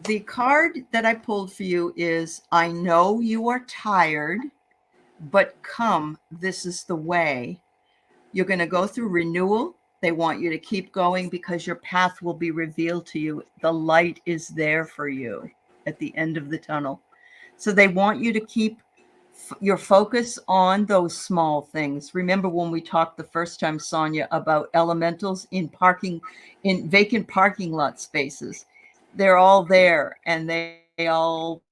The card that I pulled for you is, I know you are tired, but come, this is the way. You're going to go through renewal. They want you to keep going because your path will be revealed to you. The light is there for you at the end of the tunnel. So they want you to keep your focus on those small things. Remember when we talked the first time, Sonia, about elementals in vacant parking lot spaces? They're all there, and they all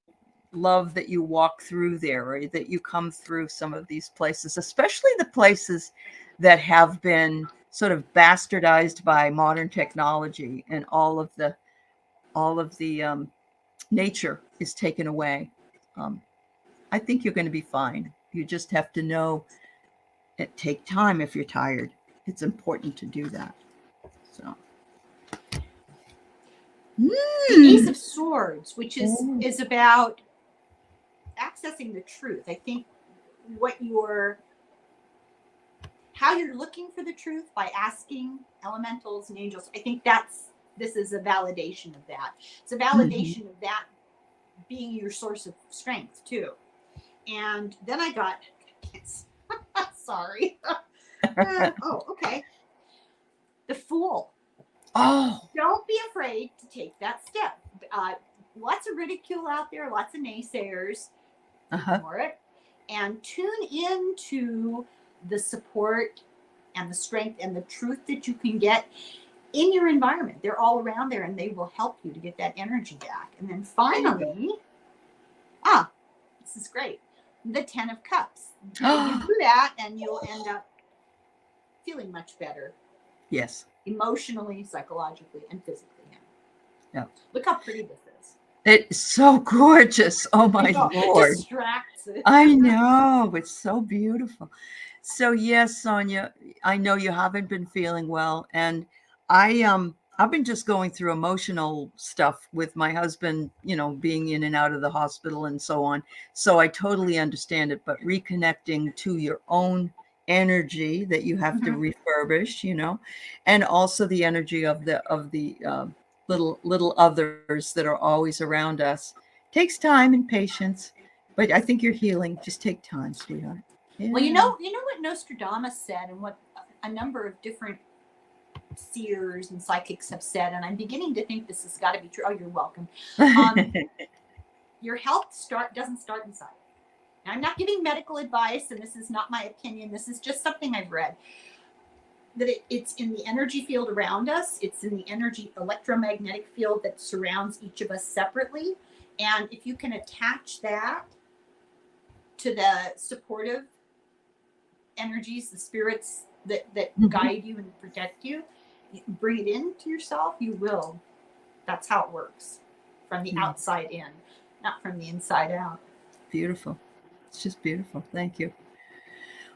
love that you walk through there, or that you come through some of these places, especially the places that have been sort of bastardized by modern technology, and all of the nature is taken away. I think you're going to be fine. You just have to know it take time. If you're tired, it's important to do that. So The Ace Mm. of Swords, which Oh. is about accessing the truth. I think what you're how you're looking for the truth by asking elementals and angels. I think this is a validation of that. It's a Mhm. validation of that being your source of strength too. And then I got sorry. Oh, okay. The Fool. Oh. Don't be afraid to take that step. Uh, Lots of ridicule out there, lots of naysayers. Uh-huh. Ignore it and tune into the support and the strength and the truth that you can get in your environment. They're all around there and they will help you to get that energy back. And then There you go. finally, ah, this is great. The 10 of Cups. You do that and you'll end up feeling much better Yes. emotionally, psychologically, and physically. Yeah. Look how pretty this is. It's so gorgeous. Oh I my know, it Lord. distracts it. I know. It's so beautiful. So yes, Sonia, I know you haven't been feeling well, and I've been just going through emotional stuff with my husband, being in and out of the hospital and so on. So I totally understand it, but reconnecting to your own energy that you have to Mhm. refurbish, and also the energy of the little others that are always around us takes time and patience, but I think you're healing. Just take time, sweetheart. Well, Yeah. you know what Nostradamus said, and what a number of different seers and psychics have said, and I'm beginning to think this has got to be true. Oh, you're welcome. Um, your health doesn't start inside. Now, I'm not giving medical advice, and this is not my opinion. This is just something I've read. That it's in the energy field around us. It's in the energy electromagnetic field that surrounds each of us separately. And if you can attach that to the supportive energies, the spirits that Mhm. guide you and protect you, bring it into yourself, you will. That's how it works. From the Yeah, outside in, not from the inside out. beautiful. It's just beautiful. Thank you.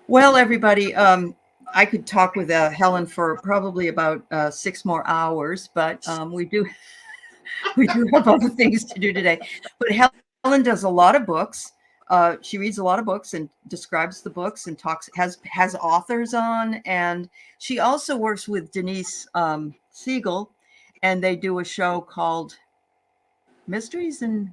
Well, everybody, I could talk with Helen for probably about 6 more hours, but we do have other things to do today. But Helen does a lot of books. She reads a lot of books and describes the books and talks has authors on, and she also works with Denise Siegel, and they do a show called Mysteries and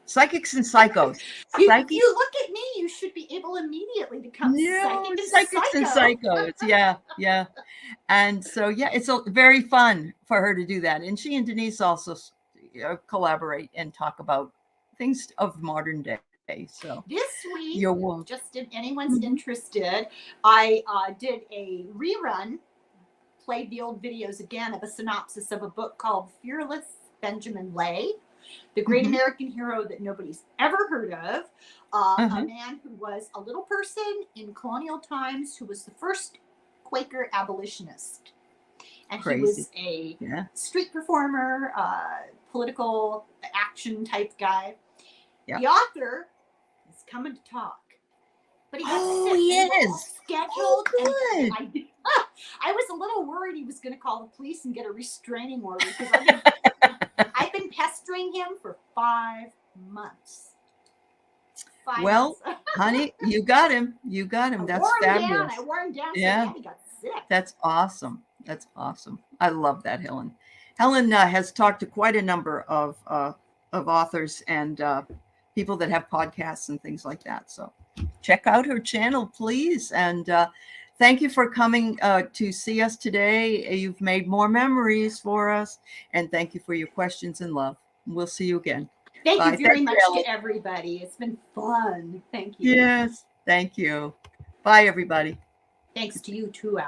Psychics and Psychos. If Psychic? you look at me, you should be able immediately to become No, psychic and Psychics and psycho. Psychos. Yeah, yeah. And so, yeah, it's very fun for her to do that. And she and Denise also collaborate and talk about things of modern day. So This you're week, welcome. just if anyone's Mhm. interested, I did a rerun, played the old videos again of a synopsis of a book called Fearless Benjamin Lay, the great Mhm. American hero that nobody's ever heard of, a Uh-huh. man who was a little person in colonial times, who was the first Quaker abolitionist. And he Crazy. was a Yeah. street performer, political action type guy. Yeah. The author is coming to talk, but he got Oh, sick he and he got is. Oh, rescheduled. And good. I was a little worried he was going to call the police and get a restraining order because I've been pestering him for 5 months. 5 months. Well, honey, you got him. You got him. I That's wore him down. I fabulous. wore him down so Yeah. bad he got sick. That's awesome. That's awesome. I love that, Helen. Helen has talked to quite a number of authors and people that have podcasts and things like that. So check out her channel, please. And thank you for coming to see us today. You've made more memories for us. And thank you for your questions and love. We'll see you again. Thank Bye. you very Thank you, much Helen. to everybody. It's been fun. Thank you. Yes. Thank you. Bye, everybody. Thanks to you too,